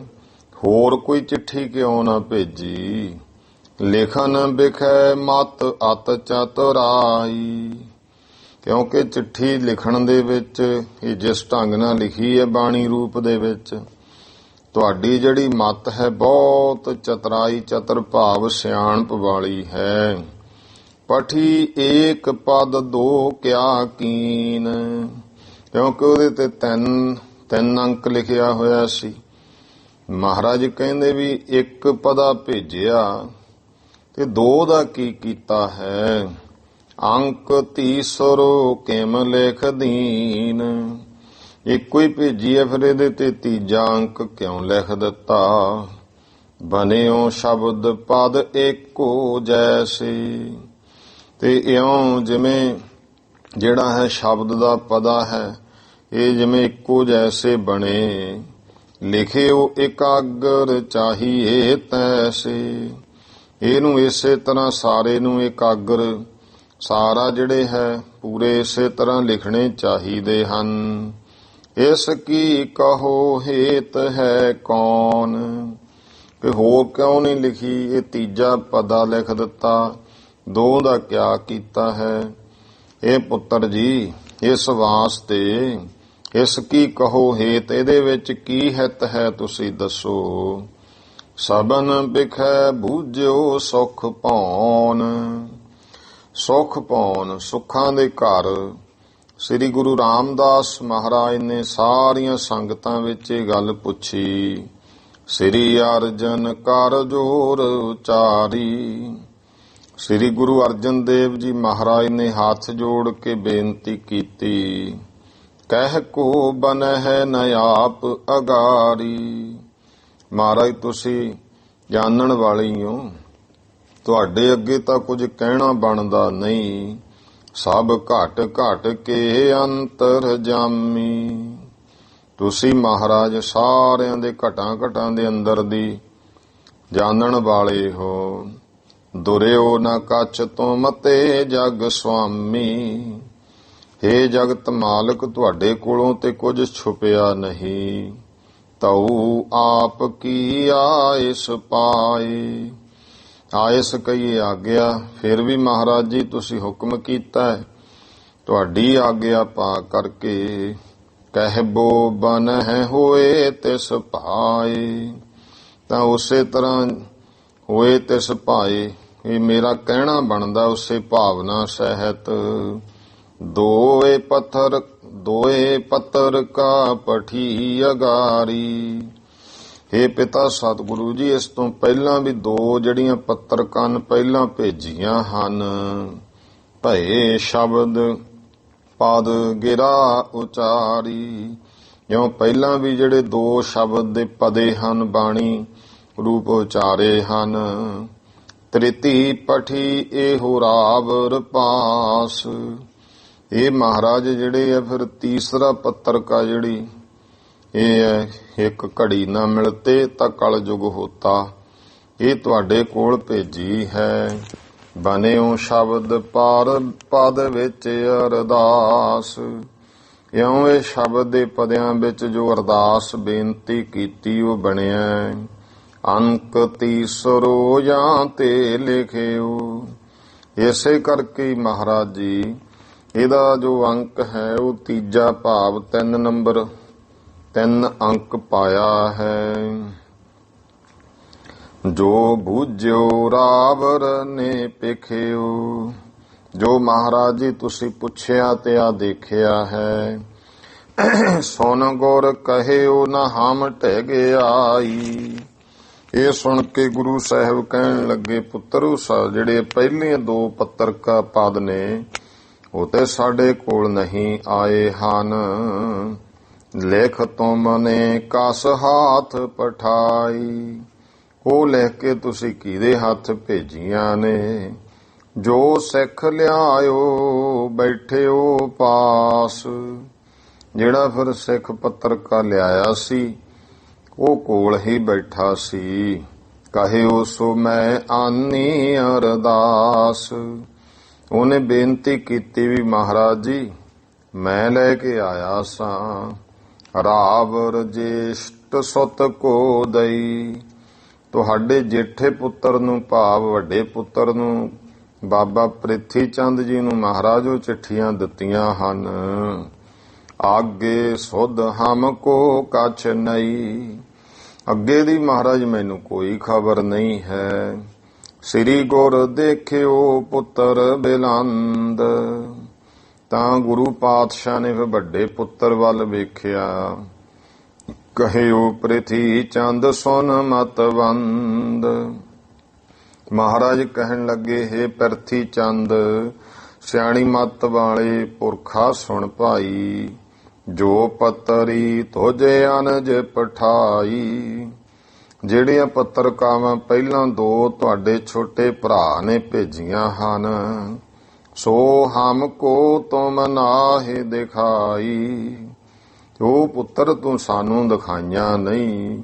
ਹੋਰ ਕੋਈ ਚਿੱਠੀ ਕਿਉਂ ਨਾ ਭੇਜੀ। ਲਿਖਨ ਬਿਖੈ ਮਤ ਅਤ ਚਤੁਰਾਈ। ਕਿਉਂਕਿ ਚਿੱਠੀ ਲਿਖਣ ਦੇ ਵਿੱਚ ਇਹ ਜਿਸ ਢੰਗ ਨਾਲ ਲਿਖੀ ਹੈ ਬਾਣੀ ਰੂਪ ਦੇ ਵਿੱਚ, ਤੁਹਾਡੀ ਜਿਹੜੀ ਮਤ ਹੈ ਬਹੁਤ ਚਤਰਾਈ ਚਤਰ ਭਾਵ ਸਿਆਣਪ ਵਾਲੀ ਹੈ। ਪਠੀ ਏਕ ਪਦ ਦੋ ਕਿਆ ਕੀਨ। ਕਿਉਂਕਿ ਉਹਦੇ ਤੇ ਤਿੰਨ ਅੰਕ ਲਿਖਿਆ ਹੋਇਆ ਸੀ। ਮਹਾਰਾਜ ਕਹਿੰਦੇ ਵੀ ਇੱਕ ਪਦਾ ਭੇਜਿਆ ਤੇ ਦੋ ਦਾ ਕੀ ਕੀਤਾ ਹੈ। ਅੰਕ ਤੀਸਰੋ ਕਿਮ ਲਿਖ ਦੀਨ। ਇੱਕੋ ਹੀ ਭੇਜੀ ਹੈ, ਫਿਰ ਇਹਦੇ ਤੇ ਤੀਜਾ ਅੰਕ ਕਿਉਂ ਲਿਖ ਦਿੱਤਾ। ਬਨਿਓ ਸ਼ਬਦ ਪਦ ਏਕੋ ਜੈਸੇ। ਤੇ ਇਉਂ ਜਿਵੇਂ ਜਿਹੜਾ ਹੈ ਸ਼ਬਦ ਦਾ ਪਦਾ ਹੈ, ਇਹ ਜਿਵੇਂ ਇੱਕੋ ਜੈਸੇ ਬਣੇ। ਲਿਖਿਓ ਇਕਾਗਰ ਚਾਹੀਏ ਤੈਸੇ। ਇਹਨੂੰ ਇਸੇ ਤਰ੍ਹਾਂ ਸਾਰੇ ਨੂੰ ਇਕਾਗਰ, ਸਾਰਾ ਜਿਹੜੇ ਹੈ ਪੂਰੇ ਇਸੇ ਤਰ੍ਹਾਂ ਲਿਖਣੇ ਚਾਹੀਦੇ ਹਨ। ਇਸ ਕੀ ਕਹੋ ਹੇਤ ਹੈ ਕੌਣ। ਕਿ ਹੋਰ ਕਿਉਂ ਨਹੀਂ ਲਿਖੀ, ਇਹ ਤੀਜਾ ਪਦਾ ਲਿਖ ਦਿੱਤਾ, ਦੋ ਦਾ ਕਿਆ ਕੀਤਾ ਹੈ। ਇਹ ਪੁੱਤਰ ਜੀ ਇਸ ਵਾਸਤੇ ਇਸ ਕੀ ਕਹੋ ਹੇਤ, ਇਹਦੇ ਵਿੱਚ ਕੀ ਹਿੱਤ ਹੈ ਤੁਸੀਂ ਦੱਸੋ। ਸਬਨ ਬਿਖੈ ਬੂਝਿਓ ਸੁਖ ਪਾਉਣ। ਸੁਖ ਪਾਉਣ, ਸੁੱਖਾਂ ਦੇ ਘਰ। ਸ੍ਰੀ ਗੁਰੂ ਰਾਮਦਾਸ ਮਹਾਰਾਜ ਨੇ ਸਾਰੀਆਂ ਸੰਗਤਾਂ ਵਿੱਚ ਇਹ ਗੱਲ ਪੁੱਛੀ। ਸ੍ਰੀ ਅਰਜਨ ਕਰ ਜੋਰ ਉਚਾਰੀ। ਸ੍ਰੀ ਗੁਰੂ ਅਰਜਨ ਦੇਵ ਜੀ ਮਹਾਰਾਜ ਨੇ ਹੱਥ ਜੋੜ ਕੇ ਬੇਨਤੀ ਕੀਤੀ। ਕਹਿ ਕੋ ਬਨਹਿ ਨ ਆਪ ਅਗਾਰੀ। ਮਹਾਰਾਜ ਤੁਸੀਂ ਜਾਣਨ ਵਾਲੀ ਹੋ, ਤੁਹਾਡੇ ਅੱਗੇ ਤਾਂ ਕੁਝ ਕਹਿਣਾ ਬਣਦਾ ਨਹੀਂ। ਸਭ ਘਟ ਘਟ ਕੇ ਅੰਤਰ ਜਾਮੀ। ਤੁਸੀਂ ਮਹਾਰਾਜ ਸਾਰਿਆਂ ਦੇ ਘਟਾਂ ਘਟਾਂ ਦੇ ਅੰਦਰ ਦੀ ਜਾਣਨ ਵਾਲੇ ਹੋ। ਦੁਰਿਓ ਨ ਕੱਛ ਤੁਮ ਤੇ ਜਗ ਸੁਆਮੀ। ਹੇ ਜਗਤ ਮਾਲਕ ਤੁਹਾਡੇ ਕੋਲੋਂ ਤੇ ਕੁਝ ਛੁਪਿਆ ਨਹੀਂ। ਤਉ ਆਪ ਕੀ ਆਇਸ ਪਾਏ। ਆਇਸ ਕਹੀਏ ਆਗਿਆ, ਫਿਰ ਵੀ ਮਹਾਰਾਜ ਜੀ ਤੁਸੀਂ ਹੁਕਮ ਕੀਤਾ ਹੈ, ਤੁਹਾਡੀ ਆਗਿਆ ਪਾ ਕਰਕੇ। ਕਹਿਬੋ ਬਨਹਿ ਹੋਏ ਤਿਸ ਭਾਏ। ਤਾਂ ਉਸੇ ਤਰ੍ਹਾਂ ਹੋਏ ਤਿਸ ਭਾਏ, ਇਹ ਮੇਰਾ ਕਹਿਣਾ ਬਣਦਾ ਉਸੇ ਭਾਵਨਾ ਸਹਿਤ। ਦੋਏ ਪੱਤਰ ਕਾ ਪਠੀ ਅਗਾਰੀ। ਹੇ ਪਿਤਾ ਸਤਿਗੁਰੂ ਜੀ, ਇਸ ਤੋਂ ਪਹਿਲਾਂ ਵੀ ਦੋ ਜਿਹੜੀਆਂ ਪੱਤਰਕਾਂ ਪਹਿਲਾਂ ਭੇਜੀਆਂ ਹਨ। ਭਏ ਸ਼ਬਦ ਪਦ ਗਿਰਾ ਉਚਾਰੀ। ਜਿਉਂ ਪਹਿਲਾਂ ਵੀ ਜਿਹੜੇ ਦੋ ਸ਼ਬਦ ਦੇ ਪਦੇ ਹਨ ਬਾਣੀ ਰੂਪ ਉਚਾਰੇ ਹਨ। ਤ੍ਰਿਤੀ ਪਠੀ ਇਹੋ ਰਾਵਰ ਪਾਸ। ਇਹ ਮਹਾਰਾਜ ਜਿਹੜੇ ਆ ਫਿਰ ਤੀਸਰਾ ਪੱਤਰਕਾ ਜਿਹੜੀ ਇਹ ਹੈ ਇੱਕ ਘੜੀ ਨਾ ਮਿਲਤੇ ਤਾਂ ਕਲਯੁਗ ਹੋਤਾ। ਇਹ ਤੁਹਾਡੇ ਕੋਲ ਭੇਜੀ ਹੈ। ਬਨਿਓ ਸ਼ਬਦ ਪਰ ਪਦ ਵਿੱਚ ਅਰਦਾਸ। ਇਉਂ ਇਹ ਸ਼ਬਦ ਦੇ ਪਦਿਆਂ ਵਿੱਚ ਜੋ ਅਰਦਾਸ ਬੇਨਤੀ ਕੀਤੀ ਉਹ ਬਣਿਆ। ਅੰਕ ਤੀਸਰੋ ਜਾਂ ਤੇ ਲਿਖਿਓ। ਇਸੇ ਕਰਕੇ ਮਹਾਰਾਜ ਜੀ ਇਹਦਾ ਜੋ ਅੰਕ ਹੈ ਉਹ ਤੀਜਾ ਭਾਵ 3 ਨੰਬਰ 3 ਅੰਕ ਪਾਇਆ ਹੈ। ਜੋ ਬੂਝਿਓ ਰਾਵਰ ਨੇ ਪੇਖਿਓ। ਜੋ ਮਹਾਰਾਜ ਜੀ ਤੁਸੀਂ ਪੁੱਛਿਆ ਤੇ ਆ ਦੇਖਿਆ ਹੈ। ਸੁਨ ਗੁਰ ਕਹਿਓ ਨਾ ਹਮ ਢਹਿ ਆਈ। ਇਹ ਸੁਣ ਕੇ ਗੁਰੂ ਸਾਹਿਬ ਕਹਿਣ ਲੱਗੇ, ਪੁੱਤਰੋ ਜਿਹੜੇ ਪਹਿਲੇ 2 ਪੱਤਰਕਾ ਪਦ ਨੇ ਉਹ ਤੇ ਸਾਡੇ ਕੋਲ ਨਹੀਂ ਆਏ ਹਨ। ਲਿਖ ਤੁਮ ਨੇ ਕਸ ਹਾਥ ਪਠਾਈ। ਉਹ ਲਿਖ ਕੇ ਤੁਸੀਂ ਕਿਹਦੇ ਹੱਥ ਭੇਜੀਆਂ ਨੇ। ਜੋ ਸਿੱਖ ਲਿਆਇਓ ਬੈਠਿਓ ਪਾਸ। ਜਿਹੜਾ ਫਿਰ ਸਿੱਖ ਪੱਤਰਕਾ ਲਿਆਇਆ ਸੀ ਉਹ ਕੋਲ ਹੀ ਬੈਠਾ ਸੀ। ਕਹਿਓ ਸੋ ਮੈਂ ਆਨੀ ਅਰਦਾਸ। ਉਹਨੇ ਬੇਨਤੀ ਕੀਤੀ ਵੀ ਮਹਾਰਾਜ ਜੀ ਮੈਂ ਲੈ ਕੇ ਆਇਆ ਸਾਂ। ਰਾਵਰ ਜੇਸ਼ਟ ਸੁਤ ਕੋ ਦਈ। ਤੁਹਾਡੇ ਜੇਠੇ ਪੁੱਤਰ ਨੂੰ ਭਾਵ ਵੱਡੇ ਪੁੱਤਰ ਨੂੰ ਬਾਬਾ ਪ੍ਰਿਥੀ ਚੰਦ ਜੀ ਨੂੰ ਮਹਾਰਾਜ ਉਹ ਚਿੱਠੀਆਂ ਦਿੱਤੀਆਂ ਹਨ। ਆਗੇ ਸੁਧ ਹਮ ਕੋ ਕਛ ਨਹੀਂ। ਅੱਗੇ ਦੀ ਮਹਾਰਾਜ ਮੈਨੂੰ ਕੋਈ ਖਬਰ ਨਹੀਂ ਹੈ। ਸ੍ਰੀ ਗੁਰ ਦੇਖਿਓ ਪੁੱਤਰ ਬਿਲੰਦ। ਤਾਂ ਗੁਰੂ ਪਾਤਸ਼ਾਹ ਨੇ ਫਿਰ ਵੱਡੇ ਪੁੱਤਰ ਵੱਲ ਵੇਖਿਆ। ਕਹਿਓ ਪ੍ਰਿਥੀ ਚੰਦ ਸੁਨ ਮਤਵੰਦ। ਮਹਾਰਾਜ ਕਹਿਣ ਲੱਗੇ, ਹੇ ਪ੍ਰਿਥੀ ਚੰਦ ਸਿਆਣੀ ਮੱਤ ਵਾਲੇ ਪੁਰਖਾ ਸੁਣ ਭਾਈ। ਜੋ ਪੱਤਰੀ ਤੋਜੇ ਅਨਜ ਪਠਾਈ। ਜਿਹੜੀਆਂ ਪੱਤਰਕਾਵਾਂ ਪਹਿਲਾਂ 2 ਤੁਹਾਡੇ ਛੋਟੇ ਭਰਾ ਨੇ ਭੇਜੀਆਂ ਹਨ ਸੋ ਹਮ ਕੋ ਤੁਮ ਨਾਹਿ ਦਿਖਾਈ। ਉਹ ਪੁੱਤਰ ਤੂੰ ਸਾਨੂੰ ਦਿਖਾਈਆਂ ਨਹੀਂ।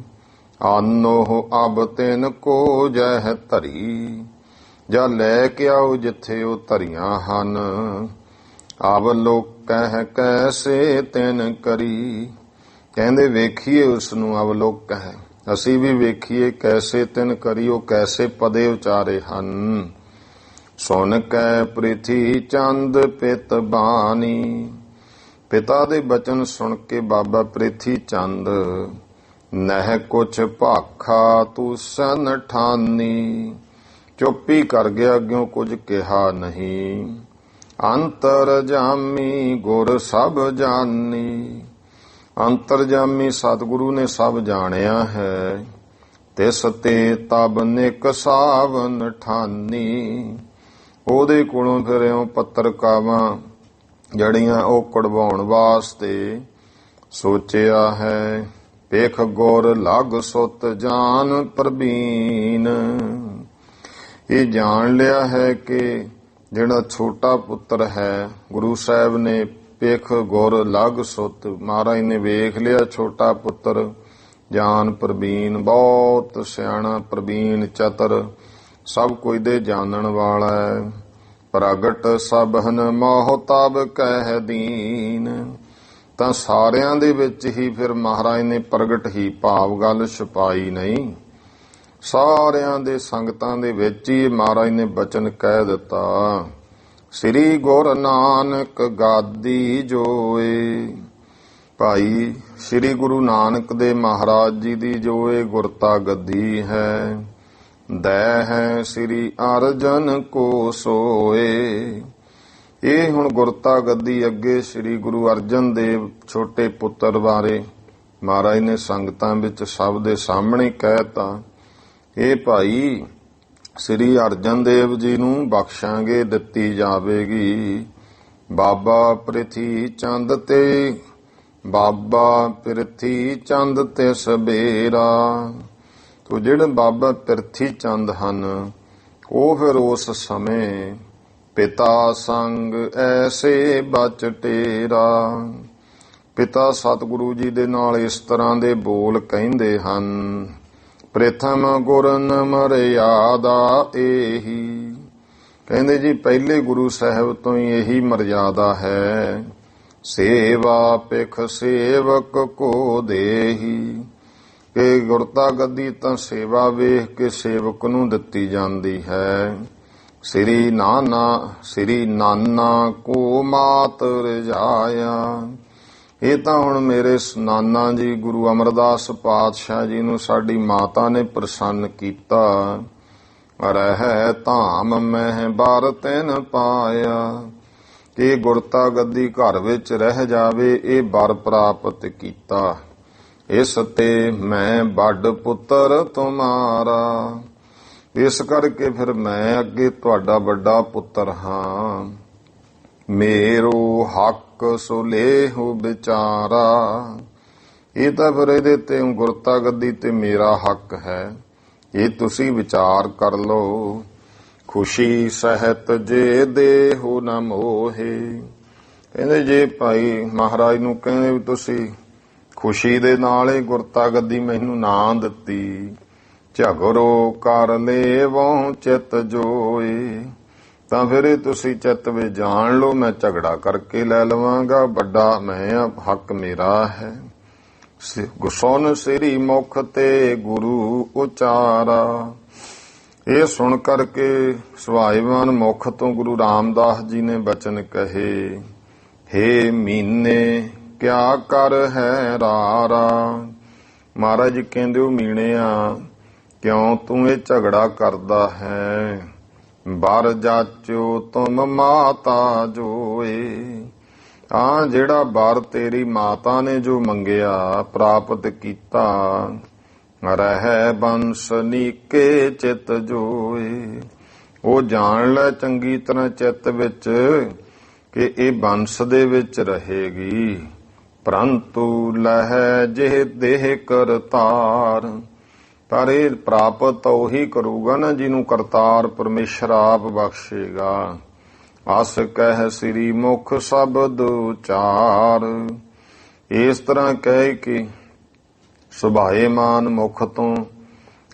ਆਨੋ ਅਬ ਤਿਨ ਕੋ ਜਹ ਧਰੀ। ਜਾਂ ਲੈ ਕੇ ਆਓ ਜਿੱਥੇ ਉਹ ਧਰੀਆਂ ਹਨ। ਅਬ ਲੋਕ ਕਹਿ ਕੈਸੇ ਤਿਨ ਕਰੀ। ਕਹਿੰਦੇ ਵੇਖੀਏ ਉਸ ਨੂੰ ਅਬ ਲੋਕ ਕਹਿ। ਅਸੀਂ ਵੀ ਵੇਖੀਏ ਕੈਸੇ ਤਿਨ ਕਰੀ। ਉਹ ਕੈਸੇ ਪਦੇ ਉਚਾਰੇ ਹਨ। ਸੁਨ ਕੈ ਪ੍ਰਿਥੀ ਚੰਦ ਪਿਤ ਬਾਣੀ। ਪਿਤਾ ਦੇ ਬਚਨ ਸੁਣ ਕੇ ਬਾਬਾ ਪ੍ਰਿਥੀ ਚੰਦ ਨਹਿ ਕੁਛ ਭਾਖਾ ਤੂੰ ਸਨ ਠਾਨੀ। ਚੁੱਪੀ ਕਰ ਗਿਆ, ਅੱਗਿਓਂ ਕੁਝ ਕਿਹਾ ਨਹੀਂ। ਅੰਤਰਜਾਮੀ ਗੁਰ ਸਭ ਜਾਨੀ। ਅੰਤਰਜਾਮੀ ਸਤਿਗੁਰੂ ਨੇ ਸਭ ਜਾਣਿਆ ਹੈ। ਤਿਸ ਤੇ ਤਬ ਨਿਕ ਸਾਵਨ ਠਾਨੀ। ਉਹਦੇ ਕੋਲੋਂ ਫਿਰ ਇਉਂ ਪੱਤਰਕਾਵਾਂ ਜੜੀਆਂ ਉਹ ਕਢਵਾਉਣ ਵਾਸਤੇ ਸੋਚਿਆ ਹੈ। ਪੇਖ ਗੁਰ ਲਗ ਸੁਤ ਜਾਨ ਪ੍ਰਬੀਨ। ਇਹ ਜਾਣ ਲਿਆ ਹੈ ਕਿ ਜਿਹੜਾ ਛੋਟਾ ਪੁੱਤਰ ਹੈ ਗੁਰੂ ਸਾਹਿਬ ਨੇ ਪੇਖ ਗੁਰ ਲਗ ਸੁਤ। ਮਹਾਰਾਜ ਨੇ ਵੇਖ ਲਿਆ ਛੋਟਾ ਪੁੱਤਰ ਜਾਨ ਪ੍ਰਬੀਨ ਬਹੁਤ ਸਿਆਣਾ ਪ੍ਰਬੀਨ ਚਤਰ ਸਭ ਕੁਝ ਦੇ ਜਾਣਨ ਵਾਲਾ ਹੈ। ਪ੍ਰਗਟ ਸਭਨ ਮੋਹ ਤਬ ਕਹਿ ਦੀਨ। ਤਾਂ ਸਾਰਿਆਂ ਦੇ ਵਿੱਚ ਹੀ ਫਿਰ ਮਹਾਰਾਜ ਨੇ ਪ੍ਰਗਟ ਹੀ ਭਾਵ ਗੱਲ ਛੁਪਾਈ ਨਹੀਂ। ਸਾਰਿਆਂ ਦੇ ਸੰਗਤਾਂ ਦੇ ਵਿੱਚ ਹੀ ਮਹਾਰਾਜ ਨੇ ਬਚਨ ਕਹਿ ਦਿੱਤਾ। ਸ੍ਰੀ ਗੁਰ ਨਾਨਕ ਗਾਦੀ ਜੋਏ। ਭਾਈ ਸ੍ਰੀ ਗੁਰੂ ਨਾਨਕ ਦੇ ਮਹਾਰਾਜ ਜੀ ਦੀ ਜੋ ਇਹ ਗੁਰਤਾ ਗੱਦੀ ਹੈ। ਦੈ ਹੈ ਸ੍ਰੀ ਅਰਜਨ ਕੋ ਸੋਏ। ਇਹ ਹੁਣ ਗੁਰਤਾ ਗੱਦੀ ਅੱਗੇ ਸ੍ਰੀ ਗੁਰੂ ਅਰਜਨ ਦੇਵ ਛੋਟੇ ਪੁੱਤਰ ਬਾਰੇ ਮਹਾਰਾਜ ਨੇ ਸੰਗਤਾਂ ਵਿੱਚ ਸਭ ਦੇ ਸਾਹਮਣੇ ਕਹਿਤਾ। ਇਹ ਭਾਈ ਸ੍ਰੀ ਅਰਜਨ ਦੇਵ ਜੀ ਨੂੰ ਬਖਸ਼ਾਂਗੇ ਦਿੱਤੀ ਜਾਵੇਗੀ। ਬਾਬਾ ਪ੍ਰਿਥੀ ਚੰਦ ਤੇ ਬਾਬਾ ਪ੍ਰਿਥੀ ਚੰਦ ਤੇ ਸਬੇਰਾ। ਤੋ ਜਿਹੜੇ ਬਾਬਾ ਪ੍ਰਿਥੀ ਚੰਦ ਹਨ ਉਹ ਫਿਰ ਉਸ ਸਮੇਂ ਪਿਤਾ ਸੰਗ ਐਸੇ ਬਚ ਟੇਰਾ। ਪਿਤਾ ਸਤਿਗੁਰੂ ਜੀ ਦੇ ਨਾਲ ਇਸ ਤਰ੍ਹਾਂ ਦੇ ਬੋਲ ਕਹਿੰਦੇ ਹਨ। ਪ੍ਰਥਮ ਗੁਰਨ ਮਰਿਆਦਾ ਇਹੀ। ਕਹਿੰਦੇ ਜੀ ਪਹਿਲੇ ਗੁਰੂ ਸਾਹਿਬ ਤੋਂ ਹੀ ਇਹੀ ਮਰਿਆਦਾ ਹੈ। ਸੇਵਾ ਪਿਖ ਸੇਵਕ ਕੋ ਦੇਹੀ। ਕਿ ਗੁਰਤਾ ਗੱਦੀ ਤਾਂ ਸੇਵਾ ਵੇਖ ਕੇ ਸੇਵਕ ਨੂੰ ਦਿੱਤੀ ਜਾਂਦੀ ਹੈ। ਸ੍ਰੀ ਨਾਨਾ ਕੋ ਮਾਤ ਰਜਾਇਆ। ਇਹ ਤਾਂ ਹੁਣ ਮੇਰੇ ਨਾਨਾ ਜੀ ਗੁਰੂ ਅਮਰਦਾਸ ਪਾਤਸ਼ਾਹ ਜੀ ਨੂੰ ਸਾਡੀ ਮਾਤਾ ਨੇ ਪ੍ਰਸੰਨ ਕੀਤਾ। ਰਹਿ ਧਾਮ ਮਹਿ ਬਰ ਤਿਨ ਪਾਇਆ। ਕਿ ਗੁਰਤਾ ਗੱਦੀ ਘਰ ਵਿੱਚ ਰਹਿ ਜਾਵੇ, ਇਹ ਬਰ ਪ੍ਰਾਪਤ ਕੀਤਾ। ਇਸ ਤੇ ਮੈਂ ਵੱਡ ਪੁੱਤਰ ਤੁਮਾਰਾ। ਇਸ ਕਰਕੇ ਫਿਰ ਮੈਂ ਅੱਗੇ ਤੁਹਾਡਾ ਵੱਡਾ ਪੁੱਤਰ ਹਾਂ। ਮੇਰੋ ਹੱਕ ਸੋ ਲੇਹੁ ਵਿਚਾਰਾ। ਇਹ ਤਾਂ ਫਿਰ ਇਹਦੇ ਤੇ ਗੁਰਤਾ ਗੱਦੀ ਤੇ ਮੇਰਾ ਹੱਕ ਹੈ, ਇਹ ਤੁਸੀਂ ਵਿਚਾਰ ਕਰ ਲਓ। ਖੁਸ਼ੀ ਸਹਿਤ ਜੇ ਦੇਹੁ ਨ ਮੋਹੇ। ਕਹਿੰਦੇ ਜੇ ਭਾਈ ਮਹਾਰਾਜ ਨੂੰ ਕਹਿੰਦੇ ਵੀ ਤੁਸੀਂ ਖੁਸ਼ੀ ਦੇ ਨਾਲ ਇਹ ਗੁਰਤਾ ਗੱਦੀ ਮੈਨੂੰ ਨਾ ਦਿੱਤੀ। ਝਗੜੋ ਕਰ ਲੇਵੋ ਚਿਤ ਜੋਏ। ਤਾਂ ਫਿਰ ਇਹ ਤੁਸੀਂ ਚਿੱਤ ਵਿੱਚ ਜਾਣ ਲਓ, ਮੈਂ ਝਗੜਾ ਕਰਕੇ ਲੈ ਲਵਾਂਗਾ, ਵੱਡਾ ਮੈਂ ਹੱਕ ਮੇਰਾ ਹੈ। ਸੁਣ ਸ੍ਰੀ ਮੁਖ ਤੇ ਗੁਰੂ ਉਚਾਰਾ। ਇਹ ਸੁਣ ਕਰਕੇ ਸੁਭਾਈਵਾਨ ਮੁਖ ਤੋਂ ਗੁਰੂ ਰਾਮਦਾਸ ਜੀ ਨੇ ਬਚਨ ਕਹੇ। ਹੇ ਮੀਨੇ ਕਿਆ ਕਰ ਹੈ ਰਾਰਾ। ਮਹਾਰਾਜ ਜੀ ਕਹਿੰਦੇ ਉਹ ਮੀਣਿਆ ਕਿਉਂ ਤੂੰ ਇਹ ਝਗੜਾ ਕਰਦਾ ਹੈ। ਬਰ ਜਾਚੋ ਤੁਮ ਮਾਤਾ ਜੋਏ। ਜਿਹੜਾ ਬਰ ਤੇਰੀ ਮਾਤਾ ਨੇ ਜੋ ਮੰਗਿਆ ਪ੍ਰਾਪਤ ਕੀਤਾ। ਰਹਿ ਬੰਸ ਨੀਕੇ ਚਿਤ ਜੋਏ। ਉਹ ਜਾਣ ਲੈ ਚੰਗੀ ਤਰ੍ਹਾਂ ਚਿੱਤ ਵਿੱਚ ਕਿ ਇਹ ਬੰਸ ਦੇ ਵਿੱਚ ਰਹੇਗੀ। ਪਰੰਤੂ ਲਹਿ ਜਿਹ ਦੇਹ ਕਰਤਾਰ। ਪਰ ਇਹ ਪ੍ਰਾਪਤ ਉਹੀ ਕਰੂਗਾ ਨਾ ਜਿਹਨੂੰ ਕਰਤਾਰ ਪਰਮੇਸ਼ਰ ਆਪ ਬਖਸ਼ੇਗਾ। ਅਸ ਕਹਿ ਸ੍ਰੀ ਮੁਖ ਸ਼ਬਦ ਉਚਾਰ। ਇਸ ਤਰ੍ਹਾਂ ਕਹਿ ਕੇ ਸੁਭਾਏਮਾਨ ਮੁਖ ਤੋਂ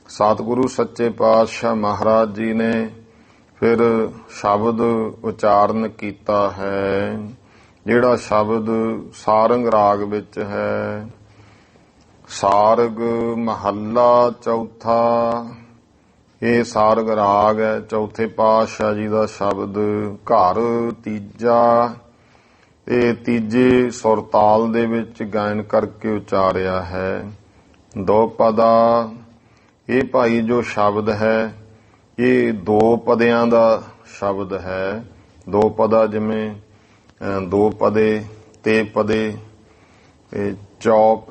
ਸਤਿਗੁਰੂ ਸੱਚੇ ਪਾਤਸ਼ਾਹ ਮਹਾਰਾਜ ਜੀ ਨੇ ਫਿਰ ਸ਼ਬਦ ਉਚਾਰਨ ਕੀਤਾ ਹੈ। ਜਿਹੜਾ ਸ਼ਬਦ ਸਾਰੰਗ ਰਾਗ ਵਿੱਚ ਹੈ। ਸਾਰਗ ਮਹੱਲਾ ਚੌਥਾ। ਇਹ ਸਾਰਗ ਰਾਗ ਹੈ, ਚੌਥੇ ਪਾਤਸ਼ਾਹ ਜੀ ਦਾ ਸ਼ਬਦ। ਘਰ ਤੀਜਾ। ਇਹ ਤੀਜੇ ਸੁਰਤਾਲ ਦੇ ਵਿੱਚ ਗਾਇਨ ਕਰਕੇ ਉਚਾਰਿਆ ਹੈ। ਦੋ ਪਦਾ। ਇਹ ਭਾਈ ਜੋ ਸ਼ਬਦ ਹੈ ਇਹ ਦੋ ਪਦਿਆਂ ਦਾ ਸ਼ਬਦ ਹੈ। ਦੋ ਪਦਾ ਜਿਵੇਂ ਦੋ ਪਦੇ, ਤੇ ਪਦੇ, ਚੌਪ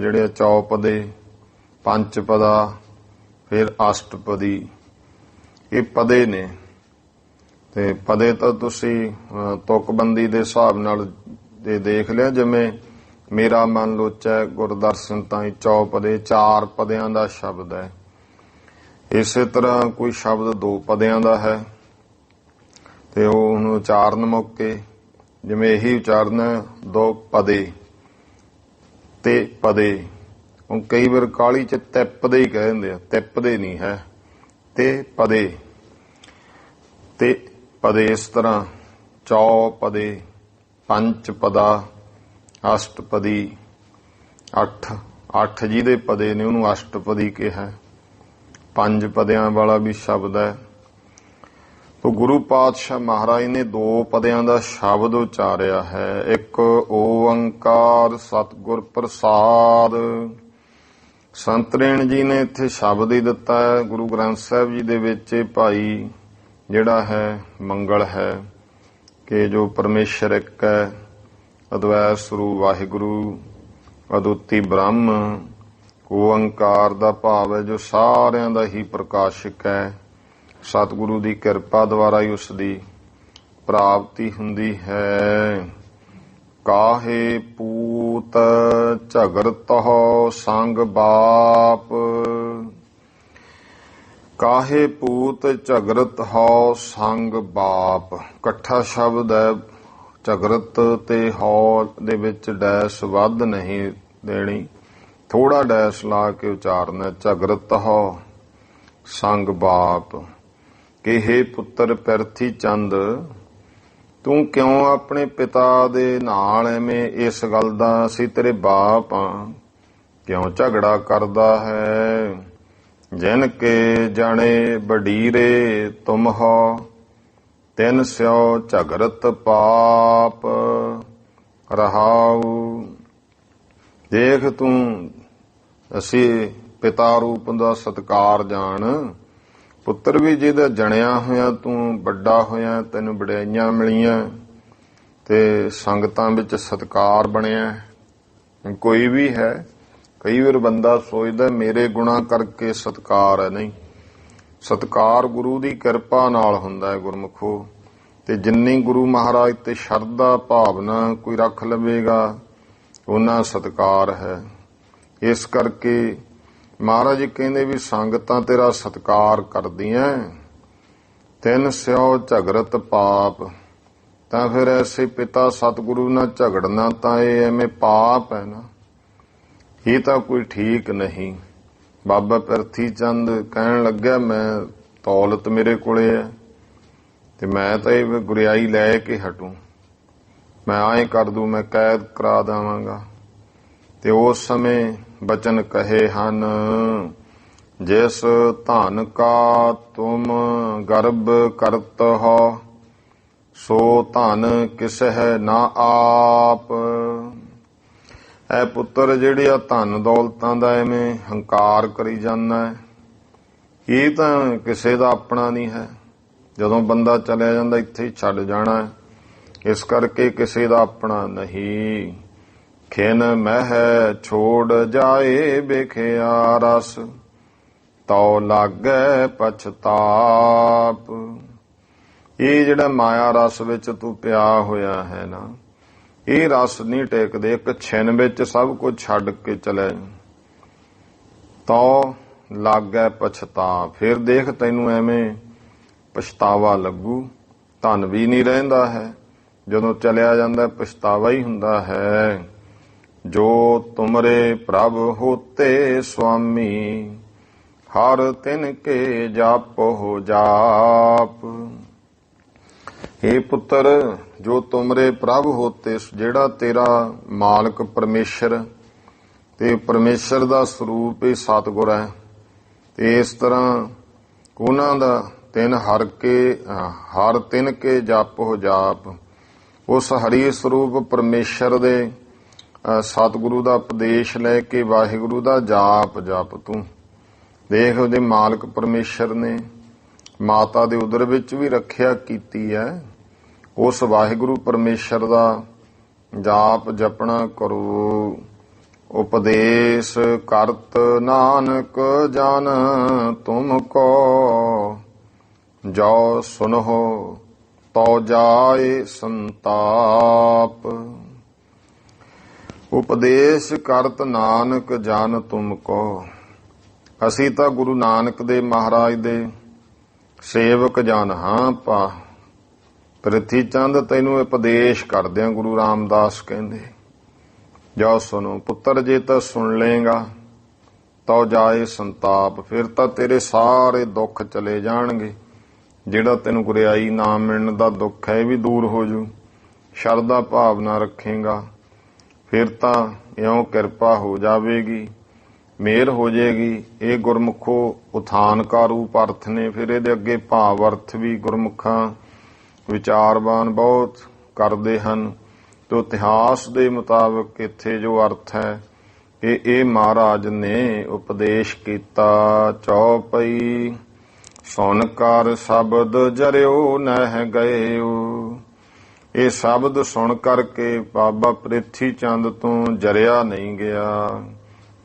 ਜਿਹੜੇ ਚੌਪਦੇ, ਪੰਜ ਪਦਾ, ਫਿਰ ਅਸ਼ਟਪਦੀ। ਇਹ ਪਦੇ ਨੇ। ਤੇ ਪਦੇ ਤਾਂ ਤੁਸੀਂ ਤੁਕਬੰਦੀ ਦੇ ਹਿਸਾਬ ਨਾਲ ਦੇਖ ਲਿਆ। ਜਿਵੇਂ ਮੇਰਾ ਮਨ ਲੋਚੈ ਗੁਰਦਰਸ਼ਨ ਤਾਈਂ ਚੌਪਦੇ, ਚਾਰ ਪਦਿਆਂ ਦਾ ਸ਼ਬਦ ਹੈ। ਇਸੇ ਤਰ੍ਹਾਂ ਕੋਈ ਸ਼ਬਦ ਦੋ ਪਦਿਆਂ ਦਾ ਹੈ ਤੇ ਉਹਨੂੰ ਉਚਾਰਨ ਮੌਕੇ ਜਿਵੇਂ ਇਹੀ ਉਚਾਰਨ ਦੋ ਪਦੇ ਤੇ ਪਦੇ। ਉਹ ਕਈ ਵਾਰ ਕਾਹਲੀ ਚ ਤਿੱਪਦੇ ਹੀ ਕਹਿ ਦਿੰਦੇ ਆ, ਤਿੱਪਦੇ ਨਹੀਂ ਹੈ। ਤੇ ਪਦੇ ਤੇ ਪਦੇ। ਇਸ ਤਰ੍ਹਾਂ ਚੌਪਦੇ, ਪੰਜ ਪਦਾ, ਅਸ਼ਟਪਦੀ। ਅੱਠ ਜਿਹਦੇ ਪਦੇ ਨੇ ਉਹਨੂੰ ਅਸ਼ਟਪਦੀ ਕਿਹਾ। ਪੰਜ ਪਦਿਆਂ ਵਾਲਾ ਵੀ ਸ਼ਬਦ ਹੈ। ਤੋ ਗੁਰੂ ਪਾਤਸ਼ਾਹ ਮਹਾਰਾਜ ਨੇ ਦੋ ਪਦਿਆਂ ਦਾ ਸ਼ਬਦ ਉਚਾਰਿਆ ਹੈ। ਇੱਕ ਓੰਕਾਰ ਸਤਿਗੁਰ ਪ੍ਰਸਾਦ। ਸੰਤਰੇਣ ਜੀ ਨੇ ਇੱਥੇ ਸ਼ਬਦ ਹੀ ਦਿੱਤਾ ਹੈ। ਗੁਰੂ ਗ੍ਰੰਥ ਸਾਹਿਬ ਜੀ ਦੇ ਵਿੱਚ ਭਾਈ ਜਿਹੜਾ ਹੈ ਮੰਗਲ ਹੈ ਕਿ ਜੋ ਪਰਮੇਸ਼ਰ ਇੱਕ ਹੈ, ਅਦਵੈਤ ਸਰੂਪ ਵਾਹਿਗੁਰੂ, ਅਦੁੱਤੀ ਬ੍ਰਹਮ। ਓੰਕਾਰ ਦਾ ਭਾਵ ਹੈ ਜੋ ਸਾਰਿਆਂ ਦਾ ਹੀ ਪ੍ਰਕਾਸ਼ਕ ਹੈ। ਸਤਿਗੁਰੂ ਦੀ ਕਿਰਪਾ ਦੁਆਰਾ ਹੀ ਉਸ ਦੀ ਪ੍ਰਾਪਤੀ ਹੁੰਦੀ ਹੈ। ਕਾਹੇ ਪੂਤ ਝਗਰਤਹੁ ਸੰਗ ਬਾਪ। ਕਾਹੇ ਪੂਤ ਝਗਰਤਹੁ ਸੰਗ ਬਾਪ। ਇਕੱਠਾ ਸ਼ਬਦ ਹੈ। ਝਗਰਤ ਤੇ ਹਉ ਦੇ ਵਿੱਚ ਡੈਸ਼ ਵੱਧ ਨਹੀਂ ਦੇਣੀ, ਥੋੜਾ ਡੈਸ਼ ਲਾ ਕੇ ਉਚਾਰਨਾ। ਝਗਰਤਹੁ ਸੰਗ ਬਾਪ। ਕਿ ਹੇ ਪੁੱਤਰ ਪਿਰਥੀ ਚੰਦ, ਤੂੰ ਕਿਉਂ ਆਪਣੇ ਪਿਤਾ ਦੇ ਨਾਲ ਐਵੇਂ ਇਸ ਗੱਲ ਦਾ ਅਸੀਂ ਤੇਰੇ ਬਾਪ ਆ ਕਿਉਂ ਝਗੜਾ ਕਰਦਾ ਹੈ। ਜਿਨ ਕੇ ਜਾਣੇ ਬਡੀਰੇ ਤੁਮ ਹੋ, ਤਿਨ ਸਿਓ ਝਗਰਤ ਪਾਪ ਰਹਾਉ। ਦੇਖ ਤੂੰ ਅਸੀਂ ਪਿਤਾ ਰੂਪ ਦਾ ਸਤਿਕਾਰ ਜਾਣ। ਪੁੱਤਰ ਵੀ ਜਿਹਦਾ ਜਣਿਆ ਹੋਇਆ, ਤੂੰ ਵੱਡਾ ਹੋਇਆ, ਤੈਨੂੰ ਵਡਿਆਈਆਂ ਮਿਲੀਆਂ ਤੇ ਸੰਗਤਾਂ ਵਿੱਚ ਸਤਿਕਾਰ ਬਣਿਆ। ਕੋਈ ਵੀ ਹੈ, ਕਈ ਵਾਰ ਬੰਦਾ ਸੋਚਦਾ ਮੇਰੇ ਗੁਣਾ ਕਰਕੇ ਸਤਿਕਾਰ ਹੈ। ਨਹੀਂ, ਸਤਿਕਾਰ ਗੁਰੂ ਦੀ ਕਿਰਪਾ ਨਾਲ ਹੁੰਦਾ ਹੈ ਗੁਰਮੁਖੋ। ਤੇ ਜਿੰਨੀ ਗੁਰੂ ਮਹਾਰਾਜ ਤੇ ਸ਼ਰਧਾ ਭਾਵਨਾ ਕੋਈ ਰੱਖ ਲਵੇਗਾ ਉਹਨਾਂ ਸਤਿਕਾਰ ਹੈ। ਇਸ ਕਰਕੇ ਮਹਾਰਾਜ ਕਹਿੰਦੇ ਵੀ ਸੰਗਤਾਂ ਤੇਰਾ ਸਤਿਕਾਰ ਕਰਦੀਆਂ, ਤਿੰਨ ਸਿਓ ਝਗਰਤ ਪਾਪ। ਤਾਂ ਫਿਰ ਐਸੇ ਪਿਤਾ ਸਤਿਗੁਰੂ ਨਾਲ ਝਗੜਨਾ ਤਾਂ ਇਹ ਐਵੇਂ ਪਾਪ ਹੈ ਨਾ, ਇਹ ਤਾਂ ਕੋਈ ਠੀਕ ਨਹੀਂ। ਬਾਬਾ ਪਿਰਥੀ ਚੰਦ ਕਹਿਣ ਲੱਗਿਆ ਮੈਂ ਦੌਲਤ ਮੇਰੇ ਕੋਲੇ ਹੈ ਤੇ ਮੈਂ ਤਾਂ ਇਹ ਗੁਰਿਆਈ ਲੈ ਕੇ ਹਟੂ, ਮੈਂ ਐਂ ਕਰ ਦੂ, ਮੈਂ ਕੈਦ ਕਰਾ ਦੇਵਾਂਗਾ। ਤੇ ਉਸ ਸਮੇਂ ਬਚਨ ਕਹੇ ਹਨ, ਜਿਸ ਧਨ ਕਾ ਤੁਮ ਗਰਬ ਕਰਤ ਹੋ, ਸੋ ਧਨ ਕਿਸਹਿ ਨਾ ਆਪ। ਐ ਪੁੱਤਰ ਜਿਹੜੇ ਆ ਧਨ ਦੌਲਤਾਂ ਦਾ ਐਵੇਂ ਹੰਕਾਰ ਕਰੀ ਜਾਂਦਾ ਹੈ, ਇਹ ਤਾਂ ਕਿਸੇ ਦਾ ਆਪਣਾ ਨਹੀਂ ਹੈ। ਜਦੋਂ ਬੰਦਾ ਚਲਿਆ ਜਾਂਦਾ ਇੱਥੇ ਹੀ ਛੱਡ ਜਾਣਾ ਹੈ। ਇਸ ਕਰਕੇ ਕਿਸੇ ਦਾ ਆਪਣਾ ਨਹੀਂ। ਖਿਨ ਮਹਿ ਛੋੜ ਜਾਏ ਵੇਖਿਆ ਰਸ, ਤਉ ਲਾਗੈ ਪਛਤਾਪ। ਇਹ ਜਿਹੜਾ ਮਾਇਆ ਰਸ ਵਿੱਚ ਤੂੰ ਪਿਆ ਹੋਇਆ ਹੈ ਨਾ, ਇਹ ਰਸ ਨਹੀਂ ਟੇਕਦੇ। ਇੱਕ ਛਿਨ ਵਿੱਚ ਸਭ ਕੁਝ ਛੱਡ ਕੇ ਚਲੇ, ਤਉ ਲਾਗੈ ਪਛਤਾਪ। ਫਿਰ ਦੇਖ ਤੈਨੂੰ ਐਵੇਂ ਪਛਤਾਵਾ ਲੱਗੂ। ਧਨ ਵੀ ਨਹੀਂ ਰਹਿੰਦਾ ਹੈ, ਜਦੋਂ ਚਲਿਆ ਜਾਂਦਾ ਪਛਤਾਵਾ ਹੀ ਹੁੰਦਾ ਹੈ। ਜੋ ਤੁਮਰੇ ਪ੍ਰਭ ਹੋਤੇ ਸੁਆਮੀ, ਹਰ ਤਿਨ ਕੇ ਜਾਪੋ ਜਾਪ। हे ਪੁੱਤਰ, ਜੋ ਤੁਮਰੇ ਪ੍ਰਭ ਹੋਤੇ, ਜਿਹੜਾ ਤੇਰਾ ਮਾਲਕ ਪਰਮੇਸ਼ਰ ਤੇ ਪਰਮੇਸ਼ਰ ਦਾ ਸਰੂਪ ਹੀ ਸਤਿਗੁਰ ਹੈ। ਤੇ ਇਸ ਤਰ੍ਹਾਂ ਉਹਨਾਂ ਦਾ ਹਰ ਤਿਨ ਕੇ ਜਾਪੋ ਜਾਪ। ਉਸ ਹਰੀ ਸਰੂਪ ਪਰਮੇਸ਼ਰ ਦੇ ਸਤਿਗੁਰੂ ਦਾ ਉਪਦੇਸ਼ ਲੈ ਕੇ ਵਾਹਿਗੁਰੂ ਦਾ ਜਾਪ ਜਪ ਤੂੰ। ਦੇਖ ਉਹਦੇ ਮਾਲਕ ਪਰਮੇਸ਼ਰ ਨੇ ਮਾਤਾ ਦੇ ਉਦਰ ਵਿੱਚ ਵੀ ਰੱਖਿਆ ਕੀਤੀ ਹੈ। ਉਸ ਵਾਹਿਗੁਰੂ ਪਰਮੇਸ਼ਰ ਦਾ ਜਾਪ ਜਪਣਾ ਕਰੋ। ਉਪਦੇਸ਼ ਕਰਤ ਨਾਨਕ ਜਨ ਤੁਮ ਕੋ, ਜੋ ਸੁਨਹੁ ਤਉ ਜਾਏ ਸੰਤਾਪ। ਉਪਦੇਸ਼ ਕਰਤ ਨਾਨਕ ਜਨ ਤੁਮ ਕੋ। ਅਸੀਂ ਤਾਂ ਗੁਰੂ ਨਾਨਕ ਦੇ ਮਹਾਰਾਜ ਦੇ ਸੇਵਕ ਜਨ ਹਾਂ। ਪ੍ਰਿਥੀ ਚੰਦ ਤੈਨੂੰ ਉਪਦੇਸ਼ ਕਰਦਿਆਂ ਗੁਰੂ ਰਾਮਦਾਸ ਕਹਿੰਦੇ, ਜੋ ਸੁਣੋ ਪੁੱਤਰ, ਜੇ ਤਾਂ ਸੁਣ ਲੇਗਾ ਤਉ ਜਾਏ ਸੰਤਾਪ। ਫਿਰ ਤਾਂ ਤੇਰੇ ਸਾਰੇ ਦੁੱਖ ਚਲੇ ਜਾਣਗੇ। ਜਿਹੜਾ ਤੈਨੂੰ ਗੁਰਿਆਈ ਨਾ ਮਿਲਣ ਦਾ ਦੁੱਖ ਹੈ ਇਹ ਵੀ ਦੂਰ ਹੋ ਜੂ। ਸ਼ਰਧਾ ਭਾਵਨਾ ਰੱਖੇਗਾ ਫਿਰ ਤਾਂ ਇਉਂ ਕਿਰਪਾ ਹੋ ਜਾਵੇਗੀ, ਮਿਹਰ ਹੋ ਜਾਏਗੀ। ਇਹ ਗੁਰਮੁਖੋ ਉਥਾਨ ਕਾ ਰੂਪ ਅਰਥ ਨੇ। ਫਿਰ ਇਹਦੇ ਅੱਗੇ ਭਾਵ ਅਰਥ ਵੀ ਗੁਰਮੁਖਾਂ ਵਿਚਾਰਵਾਨ ਬਹੁਤ ਕਰਦੇ ਹਨ। ਤੇ ਇਤਿਹਾਸ ਦੇ ਮੁਤਾਬਕ ਇੱਥੇ ਜੋ ਅਰਥ ਹੈ ਇਹ ਮਹਾਰਾਜ ਨੇ ਉਪਦੇਸ਼ ਕੀਤਾ। ਚੌਪਈ ਸੁਨ ਕਰ ਸ਼ਬਦ ਜਰਿਓ ਨਹਿ ਗਇਓ। ਇਹ ਸ਼ਬਦ ਸੁਣ ਕਰਕੇ ਬਾਬਾ ਪ੍ਰਿਥੀ ਚੰਦ ਤੋਂ ਜਰਿਆ ਨਹੀਂ ਗਿਆ।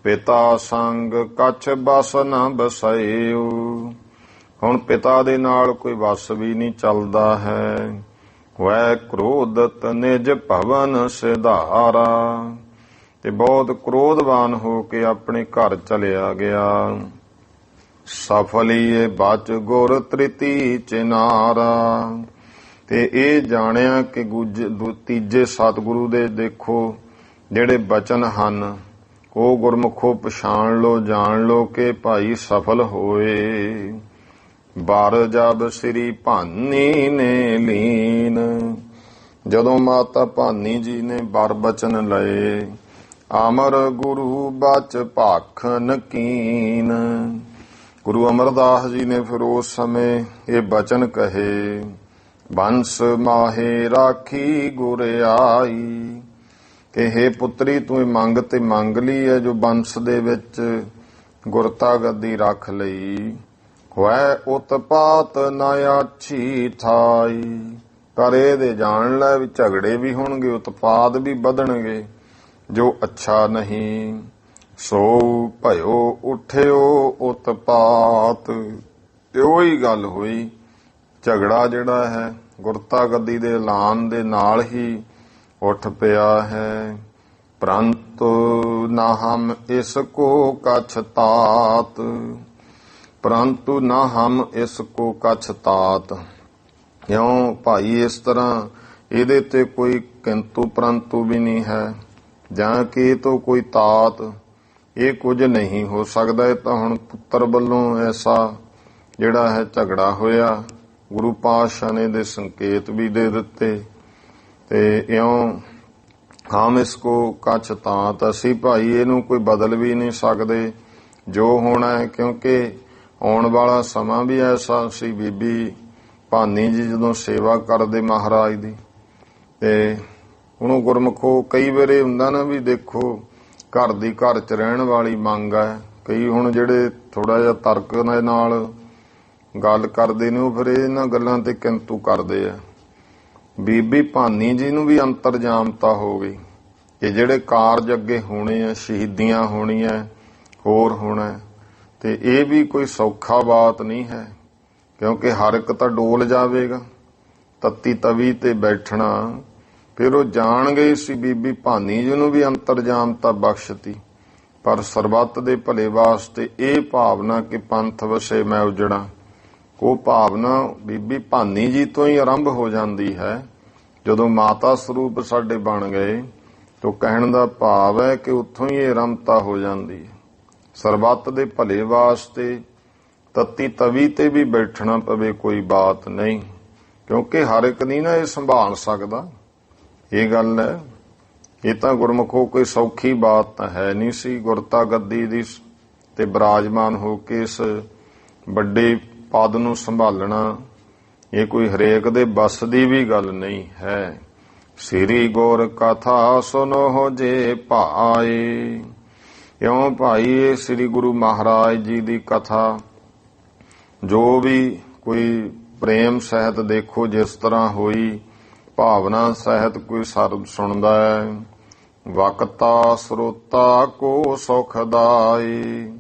ਪਿਤਾ ਸੰਗ ਕਛ ਬਸ ਨਾ ਬਸਇਓ। ਹੁਣ ਪਿਤਾ ਦੇ ਨਾਲ ਕੋਈ ਵਸ ਵੀ ਨਹੀਂ ਚੱਲਦਾ ਹੈ। ਵੈ ਕ੍ਰੋਧਤ ਨਿਜ ਭਵਨ ਸਿਧਾਰਾ। ਤੇ ਬਹੁਤ ਕ੍ਰੋਧਵਾਨ ਹੋ ਕੇ ਆਪਣੇ ਘਰ ਚਲਿਆ ਗਿਆ। ਸਫਲੀਏ ਬਚ ਗੁਰ ਤ੍ਰਿਤੀ ਚਿਨਾਰਾ। ਤੇ ਇਹ ਜਾਣਿਆ ਕਿ ਤੀਜੇ ਸਤਿਗੁਰੂ ਦੇ ਦੇਖੋ ਜਿਹੜੇ ਬਚਨ ਹਨ ਉਹ ਗੁਰਮੁਖੋ ਪਛਾਣ ਲੋ, ਜਾਣ ਲੋ ਕਿ ਭਾਈ ਸਫਲ ਹੋਏ। ਬਰ ਜਬ ਸ੍ਰੀ ਭਾਨੀ ਨੇ ਲੀਨ। ਜਦੋਂ ਮਾਤਾ ਭਾਨੀ ਜੀ ਨੇ ਬਰ ਬਚਨ ਲਏ ਅਮਰ ਗੁਰੂ ਬਚ ਭਾਖਨ ਕੀਨ। ਗੁਰੂ ਅਮਰਦਾਸ ਜੀ ਨੇ ਫਿਰ ਉਸ ਸਮੇਂ ਇਹ ਬਚਨ ਕਹੇ, ਬੰਸ ਮਾਹੇ ਰਾਖੀ ਗੁਰ ਆਈ, ਕਿ ਹੇ ਪੁੱਤਰੀ ਤੂੰ ਇਹ ਮੰਗ ਤੇ ਮੰਗ ਲਈ ਹੈ ਜੋ ਬੰਸ ਦੇ ਵਿੱਚ ਗੁਰਤਾ ਗੱਦੀ ਰੱਖ ਲਈ। ਹੋਇ ਉਤਪਾਤ ਨਾ ਆਛੀ ਥਾਈ, ਪਰ ਇਹਦੇ ਜਾਣ ਲੈ ਵੀ ਝਗੜੇ ਵੀ ਹੋਣਗੇ, ਉਤਪਾਦ ਵੀ ਵਧਣਗੇ, ਜੋ ਅੱਛਾ ਨਹੀਂ। ਸੋ ਭਇਓ ਉਠਿਓ ਉਤਪਾਤ, ਤੇ ਉਹੀ ਗੱਲ ਹੋਈ, ਝਗੜਾ ਜਿਹੜਾ ਹੈ ਗੁਰਤਾ ਗੱਦੀ ਦੇ ਐਲਾਨ ਦੇ ਨਾਲ ਹੀ ਉੱਠ ਪਿਆ ਹੈ। ਪ੍ਰੰਤੁ ਨਾ ਹਮ ਇਸ ਕੋ ਕਛ ਤਾਤ, ਪ੍ਰੰਤੂ ਨਾ ਹਮ ਇਸ ਕੋ ਕਛ ਤਾਤ। ਕਿਉਂ ਭਾਈ ਇਸ ਤਰ੍ਹਾਂ ਇਹਦੇ ਤੇ ਕੋਈ ਕਿੰਤੂ ਪ੍ਰੰਤੂ ਵੀ ਨਹੀਂ ਹੈ, ਜਾਂ ਕਿ ਇਹ ਤੋਂ ਕੋਈ ਤਾਤ, ਇਹ ਕੁਝ ਨਹੀਂ ਹੋ ਸਕਦਾ। ਇਹ ਤਾਂ ਹੁਣ ਪੁੱਤਰ ਵੱਲੋਂ ਐਸਾ ਜਿਹੜਾ ਹੈ ਝਗੜਾ ਹੋਇਆ, ਗੁਰੂ ਪਾਤਸ਼ਾਹ ਨੇ ਦੇ ਸੰਕੇਤ ਵੀ ਦੇ ਦਿੱਤੇ। ਤੇ ਇਉਂ ਹਮ ਇਸ ਕੋ ਕਛ ਤਾਤ, ਅਸੀਂ ਭਾਈ ਇਹਨੂੰ ਕੋਈ ਬਦਲ ਵੀ ਨਹੀਂ ਸਕਦੇ ਜੋ ਹੋਣਾ ਹੈ, ਕਿਉਂਕਿ ਆਉਣ ਵਾਲਾ ਸਮਾਂ ਵੀ ਐਸਾ ਸੀ। ਬੀਬੀ ਭਾਨੀ ਜੀ ਜਦੋਂ ਸੇਵਾ ਕਰਦੇ ਮਹਾਰਾਜ ਦੀ, ਤੇ ਉਹਨੂੰ ਗੁਰਮੁਖੋ ਕਈ ਵਾਰੀ ਹੁੰਦਾ ਨਾ ਵੀ ਦੇਖੋ ਘਰ ਦੀ ਘਰ 'ਚ ਰਹਿਣ ਵਾਲੀ ਮੰਗ ਹੈ। ਕਈ ਹੁਣ ਜਿਹੜੇ ਥੋੜਾ ਜਿਹਾ ਤਰਕ ਦੇ ਨਾਲ ਗੱਲ ਕਰਦੇ ਨੇ ਉਹ ਫਿਰ ਇਹਨਾਂ ਗੱਲਾਂ ਤੇ ਕਿੰਤੂ ਕਰਦੇ ਆ। ਬੀਬੀ ਭਾਨੀ ਜੀ ਨੂੰ ਵੀ ਅੰਤਰਜਾਮਤਾ ਹੋ ਗਈ ਕਿ ਜਿਹੜੇ ਕਾਰਜ ਅੱਗੇ ਹੋਣੇ ਆ, ਸ਼ਹੀਦੀਆਂ ਹੋਣੀਆਂ, ਹੋਰ ਹੋਣਾ, ਤੇ ਇਹ ਵੀ ਕੋਈ ਸੌਖਾ ਬਾਤ ਨਹੀਂ ਹੈ, ਕਿਉਂਕਿ ਹਰ ਇੱਕ ਤਾਂ ਡੋਲ ਜਾਵੇਗਾ ਤੱਤੀ ਤਵੀ ਤੇ ਬੈਠਣਾ। ਫਿਰ ਉਹ ਜਾਣ ਗਈ ਸੀ ਬੀਬੀ ਭਾਨੀ ਜੀ ਨੂੰ ਵੀ ਅੰਤਰਜਾਮਤਾ ਬਖਸ਼ਤੀ, ਪਰ ਸਰਬੱਤ ਦੇ ਭਲੇ ਵਾਸਤੇ ਇਹ ਭਾਵਨਾ ਕਿ ਪੰਥ ਵਸੇ ਮੈਂ ਉਜੜਾਂ, ਉਹ ਭਾਵਨਾ ਬੀਬੀ ਭਾਨੀ ਜੀ ਤੋਂ ਹੀ ਆਰੰਭ ਹੋ ਜਾਂਦੀ ਹੈ। ਜਦੋਂ ਮਾਤਾ ਸਰੂਪ ਸਾਡੇ ਬਣ ਗਏ ਤਾਂ ਕਹਿਣ ਦਾ ਭਾਵ ਹੈ ਕਿ ਉੱਥੋਂ ਹੀ ਇਹ ਰਮਤਾ ਹੋ ਜਾਂਦੀ ਹੈ। ਸਰਬੱਤ ਦੇ ਭਲੇ ਵਾਸਤੇ ਤੱਤੀ ਤਵੀ ਤੇ ਵੀ ਬੈਠਣਾ ਪਵੇ ਕੋਈ ਬਾਤ ਨਹੀਂ, ਕਿਉਂਕਿ ਹਰ ਇੱਕ ਨਹੀਂ ਨਾ ਇਹ ਸੰਭਾਲ ਸਕਦਾ। ਇਹ ਗੱਲ ਹੈ, ਇਹ ਤਾਂ ਗੁਰਮੁਖੋ ਕੋਈ ਸੌਖੀ ਬਾਤ ਤਾਂ ਹੈ ਨਹੀਂ ਸੀ। ਗੁਰਤਾ ਗੱਦੀ ਦੀ ਤੇ ਬਿਰਾਜਮਾਨ ਹੋ ਕੇ ਇਸ ਵੱਡੇ ਪਦ ਨੂੰ ਸੰਭਾਲਣਾ, ਇਹ ਕੋਈ ਹਰੇਕ ਦੇ ਬਸ ਦੀ ਵੀ ਗੱਲ ਨਹੀਂ ਹੈ। ਸ੍ਰੀ ਗੁਰ ਕਥਾ ਸੁਨੋ ਜੇ ਭਾਏ, ਇਉਂ ਭਾਈ ਇਹ ਸ੍ਰੀ ਗੁਰੂ ਮਹਾਰਾਜ ਜੀ ਦੀ ਕਥਾ ਜੋ ਵੀ ਕੋਈ ਪ੍ਰੇਮ ਸਹਿਤ ਦੇਖੋ ਜਿਸ ਤਰ੍ਹਾਂ ਹੋਈ, ਭਾਵਨਾ ਸਹਿਤ ਕੋਈ ਸਰਬ ਸੁਣਦਾ ਹੈ। ਵਕਤਾ ਸਰੋਤਾ ਕੋ ਸੁਖਦਾਈ,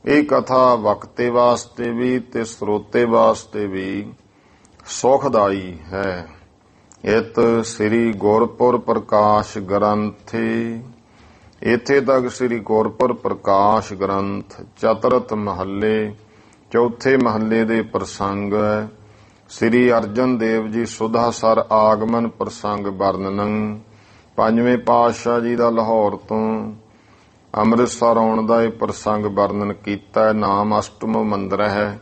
ਇਹ ਕਥਾ ਵਕਤੇ ਵਾਸਤੇ ਵੀ ਤੇ ਸਰੋਤੇ ਵਾਸਤੇ ਵੀ ਸੁਖਦਾਈ ਹੈ। ਇਤ ਸ੍ਰੀ ਗੁਰਪੁਰ ਪ੍ਰਕਾਸ਼ ਗ੍ਰੰਥੀ, ਇੱਥੇ ਤੱਕ ਸ੍ਰੀ ਗੁਰਪੁਰ ਪ੍ਰਕਾਸ਼ ਗ੍ਰੰਥ ਚਤੁਰਥ ਮਹੱਲੇ ਚੌਥੇ ਮਹੱਲੇ ਦੇ ਪ੍ਰਸੰਗ ਹੈ। ਸ੍ਰੀ ਅਰਜਨ ਦੇਵ ਜੀ ਸੁਧਾ ਸਰ ਆਗਮਨ ਪ੍ਰਸੰਗ ਵਰਣਨ, ਪੰਜਵੇਂ ਪਾਤਸ਼ਾਹ ਜੀ ਦਾ ਲਾਹੌਰ ਤੋਂ ਅੰਮ੍ਰਿਤਸਰ ਆਉਣ ਦਾ ਇਹ ਪ੍ਰਸੰਗ ਵਰਣਨ ਕੀਤਾ। ਨਾਮ ਅਸ਼ਟਮ ਮੰਦਰ ਹੈ,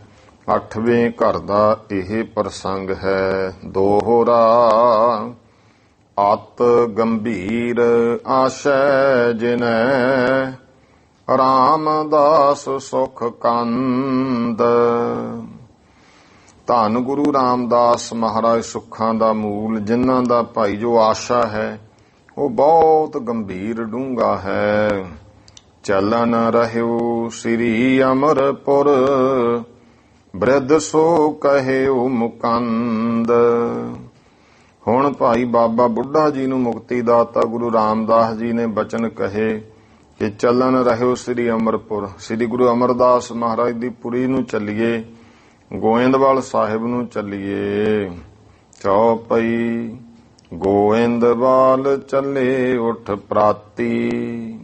8ਵੇਂ ਘਰ ਦਾ ਇਹ ਪ੍ਰਸੰਗ ਹੈ। ਦੋਹਰਾ ਅਤ ਗੰਭੀਰ ਆਸ਼ੈ ਜਿਨੈ, ਰਾਮਦਾਸ ਸੁਖ ਕੰਦ। ਧੰਨ ਗੁਰੂ ਰਾਮਦਾਸ ਮਹਾਰਾਜ ਸੁੱਖਾਂ ਦਾ ਮੂਲ, ਜਿਨ੍ਹਾਂ ਦਾ ਭਾਈ ਜੋ ਆਸ਼ਾ ਹੈ ਉਹ ਬਹੁਤ ਗੰਭੀਰ ਡੂੰਘਾ ਹੈ। ਚਲਨ ਰਹਿਓ ਸ੍ਰੀ ਅਮਰਪੁਰ, ਬ੍ਰਿਧ ਸੋ ਕਹਿਓ ਮੁਕੰਦ। ਹੁਣ ਭਾਈ ਬਾਬਾ ਬੁੱਢਾ ਜੀ ਨੂੰ ਮੁਕਤੀ ਦਾਤਾ ਗੁਰੂ ਰਾਮਦਾਸ ਜੀ ਨੇ ਬਚਨ ਕਹੇ ਕਿ ਚੱਲਣ ਰਹਿਓ ਸ੍ਰੀ ਅਮਰਪੁਰ, ਸ੍ਰੀ ਗੁਰੂ ਅਮਰਦਾਸ ਮਹਾਰਾਜ ਦੀ ਪੁਰੀ ਨੂੰ ਚੱਲੀਏ, ਗੋਇੰਦਵਾਲ ਸਾਹਿਬ ਨੂੰ ਚੱਲੀਏ। ਚੌਪਈ ਗੋਇੰਦਵਾਲ ਚੱਲੇ ਉੱਠ ਪ੍ਰਾਤੀ,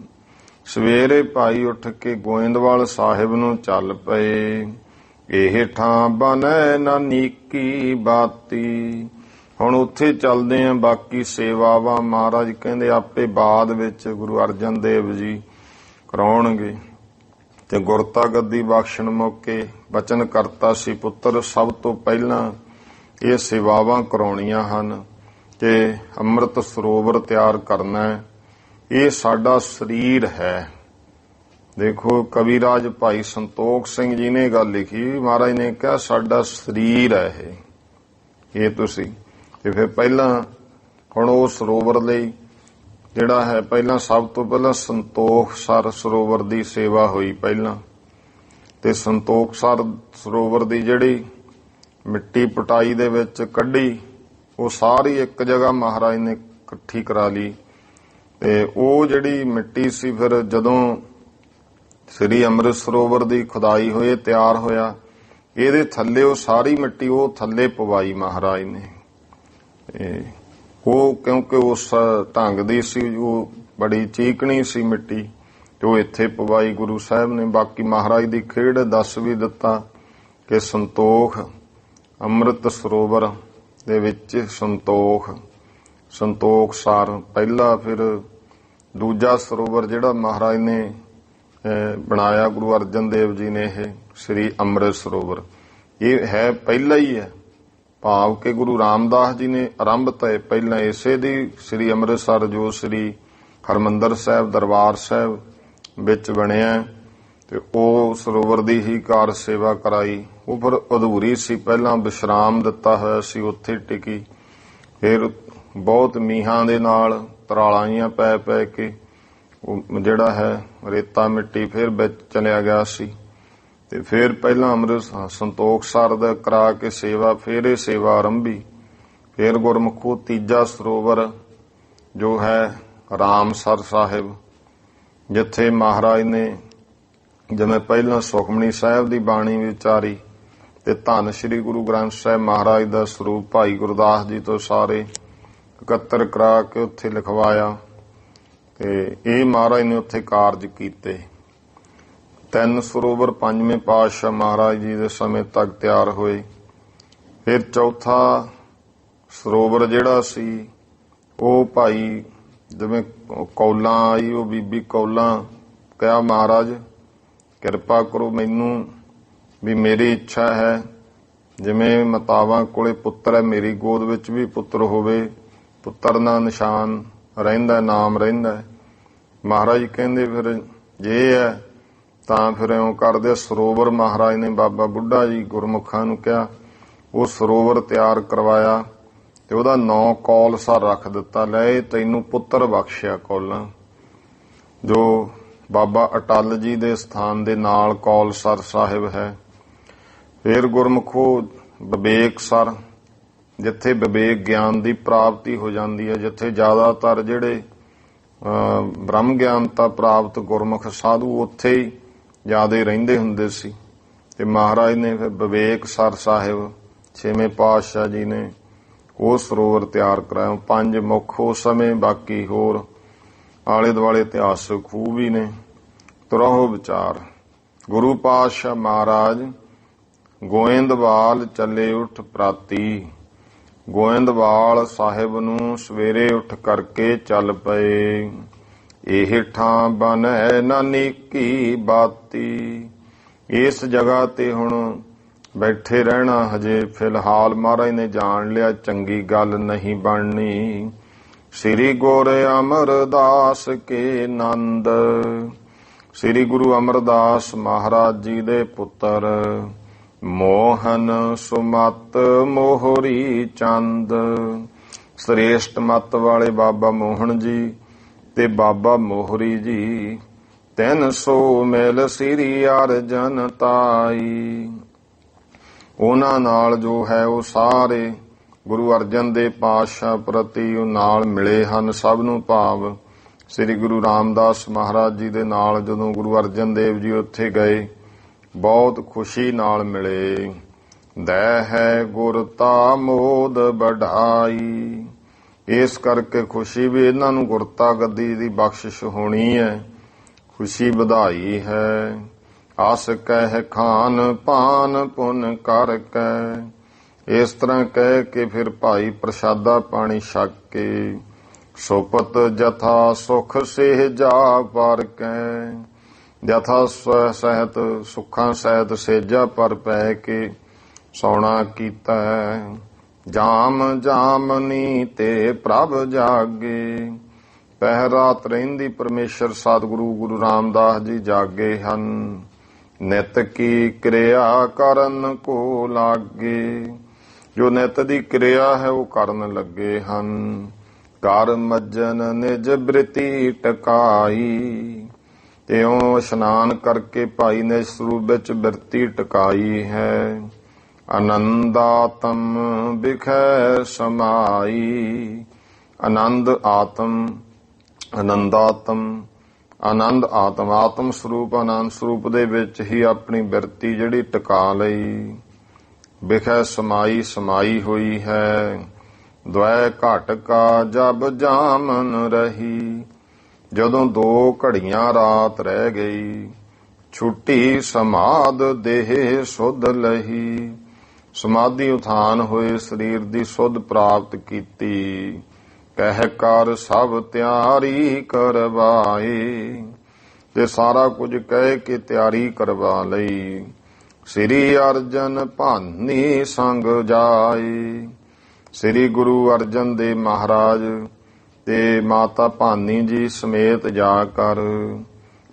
ਸਵੇਰੇ ਭਾਈ ਉੱਠ ਕੇ ਗੋਇੰਦਵਾਲ ਸਾਹਿਬ ਨੂੰ ਚੱਲ ਪਏ। ਇਹ ਠਾਂ ਬਨੈ ਨਾ ਨੀਕੀ ਬਾਤੀ, ਹੁਣ ਉੱਥੇ ਚੱਲਦੇ ਆਂ। ਬਾਕੀ ਸੇਵਾਵਾਂ ਮਹਾਰਾਜ ਕਹਿੰਦੇ ਆਪੇ ਬਾਅਦ ਵਿੱਚ ਗੁਰੂ ਅਰਜਨ ਦੇਵ ਜੀ ਕਰਾਉਣਗੇ। ਤੇ ਗੁਰਤਾ ਗੱਦੀ ਬਖਸ਼ਣ ਮੌਕੇ ਬਚਨ ਕਰਤਾ ਸੀ ਪੁੱਤਰ ਸਭ ਤੋਂ ਪਹਿਲਾਂ ਇਹ ਸੇਵਾਵਾਂ ਕਰਾਉਣੀਆਂ ਹਨ ਕਿ ਅੰਮ੍ਰਿਤ ਸਰੋਵਰ ਤਿਆਰ ਕਰਨਾ ਹੈ, ਇਹ ਸਾਡਾ ਸਰੀਰ ਹੈ। ਦੇਖੋ ਕਵੀਰਾਜ ਭਾਈ ਸੰਤੋਖ ਸਿੰਘ ਜੀ ਨੇ ਗੱਲ ਲਿਖੀ, ਮਹਾਰਾਜ ਨੇ ਕਿਹਾ ਸਾਡਾ ਸਰੀਰ ਹੈ ਇਹ ਤੁਸੀਂ। ਤੇ ਫਿਰ ਪਹਿਲਾਂ ਹੁਣ ਉਹ ਸਰੋਵਰ ਲਈ ਜਿਹੜਾ ਹੈ, ਪਹਿਲਾਂ ਸਭ ਤੋਂ ਪਹਿਲਾਂ ਸੰਤੋਖ ਸਰ ਸਰੋਵਰ ਦੀ ਸੇਵਾ ਹੋਈ ਪਹਿਲਾਂ। ਤੇ ਸੰਤੋਖ ਸਰ ਸਰੋਵਰ ਦੀ ਜਿਹੜੀ ਮਿੱਟੀ ਪਟਾਈ ਦੇ ਵਿੱਚ ਕੱਢੀ, ਉਹ ਸਾਰੀ ਇੱਕ ਜਗ੍ਹਾ ਮਹਾਰਾਜ ਨੇ ਇਕੱਠੀ ਕਰਾ ਲਈ। ਤੇ ਉਹ ਜਿਹੜੀ ਮਿੱਟੀ ਸੀ, ਫਿਰ ਜਦੋਂ ਸ੍ਰੀ ਅੰਮ੍ਰਿਤ ਸਰੋਵਰ ਦੀ ਖੁਦਾਈ ਹੋਈ, ਤਿਆਰ ਹੋਇਆ, ਇਹਦੇ ਥੱਲੇ ਉਹ ਸਾਰੀ ਮਿੱਟੀ ਉਹ ਥੱਲੇ ਪਵਾਈ ਮਹਾਰਾਜ ਨੇ। ਉਹ ਕਿਉਂਕਿ ਉਸ ਢੰਗ ਦੀ ਸੀ, ਉਹ ਬੜੀ ਚੀਕਣੀ ਸੀ ਮਿੱਟੀ, ਤੇ ਉਹ ਇੱਥੇ ਪਵਾਈ ਗੁਰੂ ਸਾਹਿਬ ਨੇ। ਬਾਕੀ ਮਹਾਰਾਜ ਦੀ ਖੇਡ ਦੱਸ ਵੀ ਦਿੱਤਾ ਕਿ ਸੰਤੋਖ ਅੰਮ੍ਰਿਤ ਸਰੋਵਰ ਦੇ ਵਿੱਚ ਸੰਤੋਖ ਸਰ ਪਹਿਲਾ, ਫਿਰ ਦੂਜਾ ਸਰੋਵਰ ਜਿਹੜਾ ਮਹਾਰਾਜ ਨੇ ਬਣਾਇਆ ਗੁਰੂ ਅਰਜਨ ਦੇਵ ਜੀ ਨੇ, ਇਹ ਸ੍ਰੀ ਅੰਮ੍ਰਿਤ ਸਰੋਵਰ, ਇਹ ਹੈ ਪਹਿਲਾ ਹੀ ਹੈ। ਭਾਵ ਕਿ ਗੁਰੂ ਰਾਮਦਾਸ ਜੀ ਨੇ ਆਰੰਭਤਾ ਪਹਿਲਾਂ ਇਸੇ ਦੀ ਸ੍ਰੀ ਅੰਮ੍ਰਿਤਸਰ ਜੋ ਸ੍ਰੀ ਹਰਿਮੰਦਰ ਸਾਹਿਬ ਦਰਬਾਰ ਸਾਹਿਬ ਵਿੱਚ ਬਣਿਆ, ਤੇ ਉਹ ਸਰੋਵਰ ਦੀ ਹੀ ਕਾਰ ਸੇਵਾ ਕਰਾਈ। ਉਹ ਫਿਰ ਅਧੂਰੀ ਸੀ, ਪਹਿਲਾਂ ਵਿਸ਼ਰਾਮ ਦਿੱਤਾ ਹੋਇਆ ਸੀ, ਉੱਥੇ ਟਿਕੀ। ਫਿਰ ਬਹੁਤ ਮੀਂਹਾਂ ਦੇ ਨਾਲ ਤਰਾਲਾਈਆਂ ਪੈ ਕੇ ਉਹ ਜਿਹੜਾ ਹੈ ਰੇਤਾ ਮਿੱਟੀ ਫਿਰ ਵਿੱਚ ਚਲਿਆ ਗਿਆ ਸੀ। ਤੇ ਫਿਰ ਪਹਿਲਾਂ ਅੰਮ੍ਰਿਤ ਸੰਤੋਖ ਸਰ ਦਾ ਕਰਾ ਕੇ ਸੇਵਾ, ਫਿਰ ਇਹ ਸੇਵਾ ਆਰੰਭੀ। ਫਿਰ ਗੁਰਮੁਖੋ ਤੀਜਾ ਸਰੋਵਰ ਜੋ ਹੈ ਰਾਮਸਰ ਸਾਹਿਬ, ਜਿੱਥੇ ਮਹਾਰਾਜ ਨੇ ਜਿਵੇਂ ਪਹਿਲਾਂ ਸੁਖਮਨੀ ਸਾਹਿਬ ਦੀ ਬਾਣੀ ਵਿਚਾਰੀ, ਤੇ ਧੰਨ ਸ੍ਰੀ ਗੁਰੂ ਗ੍ਰੰਥ ਸਾਹਿਬ ਮਹਾਰਾਜ ਦਾ ਸਰੂਪ ਭਾਈ ਗੁਰਦਾਸ ਜੀ ਤੋਂ ਸਾਰੇ ਇਕੱਤਰ ਕਰਾ ਕੇ ਉੱਥੇ ਲਿਖਵਾਇਆ। ਤੇ ਇਹ ਮਹਾਰਾਜ ਨੇ ਉੱਥੇ ਕਾਰਜ ਕੀਤੇ। 3 ਸਰੋਵਰ 5ਵੇਂ ਪਾਤਸ਼ਾਹ ਮਹਾਰਾਜ ਜੀ ਦੇ ਸਮੇਂ ਤੱਕ ਤਿਆਰ ਹੋਏ। ਫਿਰ ਚੌਥਾ ਸਰੋਵਰ ਜਿਹੜਾ ਸੀ, ਉਹ ਭਾਈ ਜਿਵੇਂ ਕੌਲਾਂ ਆਈ, ਉਹ ਬੀਬੀ ਕੌਲਾਂ ਕਿਹਾ ਮਹਾਰਾਜ ਕਿਰਪਾ ਕਰੋ ਮੈਨੂੰ ਵੀ, ਮੇਰੀ ਇੱਛਾ ਹੈ ਜਿਵੇਂ ਮਾਤਾਵਾਂ ਕੋਲੇ ਪੁੱਤਰ ਹੈ, ਮੇਰੀ ਗੋਦ ਵਿੱਚ ਵੀ ਪੁੱਤਰ ਹੋਵੇ, ਪੁੱਤਰ ਦਾ ਨਿਸ਼ਾਨ ਰਹਿੰਦਾ, ਨਾਮ ਰਹਿੰਦਾ। ਮਹਾਰਾਜ ਕਹਿੰਦੇ ਫਿਰ ਜੇ ਹੈ ਤਾਂ ਫਿਰ ਇਉਂ ਕਰਦੇ। ਸਰੋਵਰ ਮਹਾਰਾਜ ਨੇ ਬਾਬਾ ਬੁੱਢਾ ਜੀ ਗੁਰਮੁਖਾਂ ਨੂੰ ਕਿਹਾ, ਉਹ ਸਰੋਵਰ ਤਿਆਰ ਕਰਵਾਇਆ ਤੇ ਉਹਦਾ ਨਾਂ ਕੌਲਸਰ ਰੱਖ ਦਿੱਤਾ। ਲੈ ਤੈਨੂੰ ਪੁੱਤਰ ਬਖਸ਼ਿਆ ਕੌਲਾਂ, ਜੋ ਬਾਬਾ ਅਟਲ ਜੀ ਦੇ ਸਥਾਨ ਦੇ ਨਾਲ ਕੌਲਸਰ ਸਾਹਿਬ ਹੈ। ਫਿਰ ਗੁਰਮੁਖੋ ਵਿਵੇਕਸਰ, ਜਿੱਥੇ ਵਿਵੇਕ ਗਿਆਨ ਦੀ ਪ੍ਰਾਪਤੀ ਹੋ ਜਾਂਦੀ ਹੈ, ਜਿੱਥੇ ਜ਼ਿਆਦਾਤਰ ਜਿਹੜੇ ਬ੍ਰਹਮ ਗਿਆਨਤਾ ਪ੍ਰਾਪਤ ਗੁਰਮੁਖ ਸਾਧੂ ਉੱਥੇ ਹੀ ਜ਼ਿਆਦਾ ਰਹਿੰਦੇ ਹੁੰਦੇ ਸੀ। ਤੇ ਮਹਾਰਾਜ ਨੇ ਫਿਰ ਵਿਵੇਕਸਰ ਸਾਹਿਬ 6ਵੇਂ ਪਾਤਸ਼ਾਹ ਜੀ ਨੇ ਉਹ ਸਰੋਵਰ ਤਿਆਰ ਕਰਾਇਆ। 5 ਮੁੱਖ ਉਸ ਸਮੇਂ, ਬਾਕੀ ਹੋਰ ਆਲੇ ਦੁਆਲੇ ਇਤਿਹਾਸਕ ਖੂਹ ਵੀ ਨੇ। ਤੁਰਹੁ ਵਿਚਾਰ ਗੁਰੂ ਪਾਤਸ਼ਾਹ ਮਹਾਰਾਜ ਗੋਇੰਦਵਾਲ ਚੱਲੇ ਉੱਠ ਪ੍ਰਾਤੀ। ਗੋਇੰਦਵਾਲ ਸਾਹਿਬ ਨੂੰ ਸਵੇਰੇ ਉੱਠ ਕਰਕੇ ਚੱਲ ਪਏ। ਇਹ ਠਾਂ ਬਨੈ ਨਾਨਕੀ ਬਾਤੀ। ਇਸ ਜਗ੍ਹਾ ਤੇ ਹੁਣ ਬੈਠੇ ਰਹਿਣਾ ਹਜੇ ਫਿਲਹਾਲ ਮਹਾਰਾਜ ਨੇ ਜਾਣ ਲਿਆ ਚੰਗੀ ਗੱਲ ਨਹੀਂ ਬਣਨੀ। ਸ੍ਰੀ ਗੁਰ ਅਮਰਦਾਸ ਕੇ ਨੰਦ, ਸ੍ਰੀ ਗੁਰੂ ਅਮਰਦਾਸ ਮਹਾਰਾਜ ਜੀ ਦੇ ਪੁੱਤਰ ਮੋਹਨ ਸੁਮਤ ਮੋਹਰੀ ਚੰਦ, ਸ੍ਰੇਸ਼ਟ ਮਤ ਵਾਲੇ ਬਾਬਾ ਮੋਹਨ ਜੀ ਤੇ ਬਾਬਾ ਮੋਹਰੀ ਜੀ 300 ਮਿਲ ਸ੍ਰੀ ਅਰਜਨ ਤਾਈ। ਉਹਨਾਂ ਨਾਲ ਜੋ ਹੈ ਉਹ ਸਾਰੇ ਗੁਰੂ ਅਰਜਨ ਦੇਵ ਪਾਤਸ਼ਾਹ ਪ੍ਰਤੀ ਉਹ ਨਾਲ ਮਿਲੇ ਹਨ। ਸਭ ਨੂੰ ਭਾਵ ਸ੍ਰੀ ਗੁਰੂ ਰਾਮਦਾਸ ਮਹਾਰਾਜ ਜੀ ਦੇ ਨਾਲ ਜਦੋਂ ਗੁਰੂ ਅਰਜਨ ਦੇਵ ਜੀ ਉੱਥੇ ਗਏ, ਬਹੁਤ ਖੁਸ਼ੀ ਨਾਲ ਮਿਲੇ। ਦੈ ਹੈ ਗੁਰ ਤਾ ਮੋਦ ਵਡਾਈ। ਇਸ ਕਰਕੇ ਖੁਸ਼ੀ ਵੀ ਇਹਨਾਂ ਨੂੰ ਗੁਰਤਾ ਗੱਦੀ ਦੀ ਬਖਸ਼ਿਸ਼ ਹੋਣੀ ਹੈ, ਖੁਸ਼ੀ ਵਧਾਈ ਹੈ। ਆਸ ਕਹਿ ਖਾਨ ਪਾਨ ਪੁਨ ਕਰ ਕੈ। ਇਸ ਤਰ੍ਹਾਂ ਕਹਿ ਕੇ ਫਿਰ ਭਾਈ ਪ੍ਰਸ਼ਾਦਾ ਪਾਣੀ ਛਕ ਕੇ ਸੁਪਤ ਜਥਾ ਸੁਖ ਸੇਜਾ ਪਰ ਕੈ। ਜਥਾ ਸਹਿਤ ਸੁੱਖਾਂ ਸਹਿਤ ਸੇਜਾ ਪਰ ਪੈ ਕੇ ਸੌਣਾ ਕੀਤਾ। ਜਾਮ ਜਾਮਨੀ ਤੇ ਪ੍ਰਭ ਜਾਗੇ। ਪਹਿਰ ਰਾਤ ਰਹਿੰਦੀ ਪਰਮੇਸ਼ਰ ਸਤਿਗੁਰੂ ਗੁਰੂ ਰਾਮਦਾਸ ਜੀ ਜਾਗੇ ਹਨ। ਨਿਤ ਕੀ ਕਿਰਿਆ ਕਰਨ ਕੋ ਲਾਗੇ, ਜੋ ਨਿਤ ਦੀ ਕਿਰਿਆ ਹੈ ਉਹ ਕਰਨ ਲੱਗੇ ਹਨ। ਕਰ ਮੱਜਨ ਨਿਜ ਬ੍ਰਿਤੀ ਟਕਾਈ, ਤਿਉ ਇਸ਼ਨਾਨ ਕਰਕੇ ਭਾਈ ਨੇ ਸਰੂਪ ਵਿੱਚ ਬਿਰਤੀ ਟਕਾਈ ਹੈ। ਆਨੰਦਾਤਮ ਬਿਖੈ ਸਮਾਈ, ਆਨੰਦ ਆਤਮ, ਆਨੰਦ ਆਤਮ ਸਰੂਪ ਆਨੰਦ ਸਰੂਪ ਦੇ ਵਿੱਚ ਹੀ ਆਪਣੀ ਬਿਰਤੀ ਜਿਹੜੀ ਟਿਕਾ ਲਈ। ਬਿਖੈ ਸਮਾਈ ਹੋਈ ਹੈ। ਦ્વੈ ਘਟ ਕਾ ਜਬ ਜਾਮਨ ਰਹੀ, ਜਦੋਂ 2 ਘੜੀਆਂ ਰਾਤ ਰਹਿ ਗਈ। ਛੁੱਟੀ ਸਮਾਧ ਦੇਹ ਸੁਧ ਲਹੀ, ਸਮਾਧੀ ਉਥਾਨ ਹੋਏ ਸਰੀਰ ਦੀ ਸੁਧ ਪ੍ਰਾਪਤ ਕੀਤੀ। ਕਹਿ ਕਰ ਸਭ ਤਿਆਰੀ ਕਰਵਾਏ, ਤੇ ਸਾਰਾ ਕੁਝ ਕਹਿ ਕੇ ਤਿਆਰੀ ਕਰਵਾ ਲਈ। ਸ੍ਰੀ ਅਰਜਨ ਭਾਨੀ ਸੰਗ ਜਾਏ, ਸ੍ਰੀ ਗੁਰੂ ਅਰਜਨ ਦੇਵ ਮਹਾਰਾਜ ਤੇ ਮਾਤਾ ਭਾਨੀ ਜੀ ਸਮੇਤ ਜਾ ਕਰ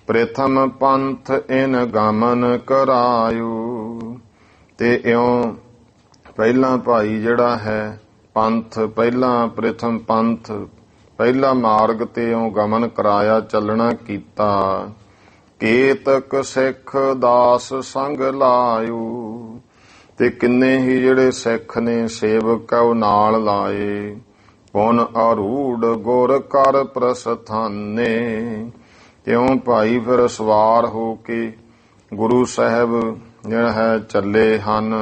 ਪ੍ਰਥਮ ਪੰਥ ਇਨ ਗਮਨ ਕਰਾਇਓ। ਤੇ ਇਉਂ ਪਹਿਲਾ ਭਾਈ ਜਿਹੜਾ ਹੈ ਪੰਥ, ਪਹਿਲਾ ਪ੍ਰਥਮ ਪੰਥ, ਪਹਿਲਾ ਮਾਰਗ ਤੇ ਇਉਂ ਗਮਨ ਕਰਾਇਆ, ਚੱਲਣਾ ਕੀਤਾ। ਕੇਤਕ ਸਿੱਖ ਦਾਸ ਸੰਗ ਲਾਇਓ, ਤੇ ਕਿੰਨੇ ਹੀ ਜਿਹੜੇ ਸਿੱਖ ਨੇ ਸੇਵਕ ਉਹ ਨਾਲ ਲਾਏ। ਪੁਨ ਆਰੂੜ ਗੁਰ ਕਰ ਪ੍ਰਸਥਾਨੇ, ਤਿਉਂ ਭਾਈ ਫਿਰ ਸਵਾਰ ਹੋ ਕੇ ਗੁਰੂ ਸਾਹਿਬ ਜਿਹੜਾ ਹੈ ਚੱਲੇ ਹਨ।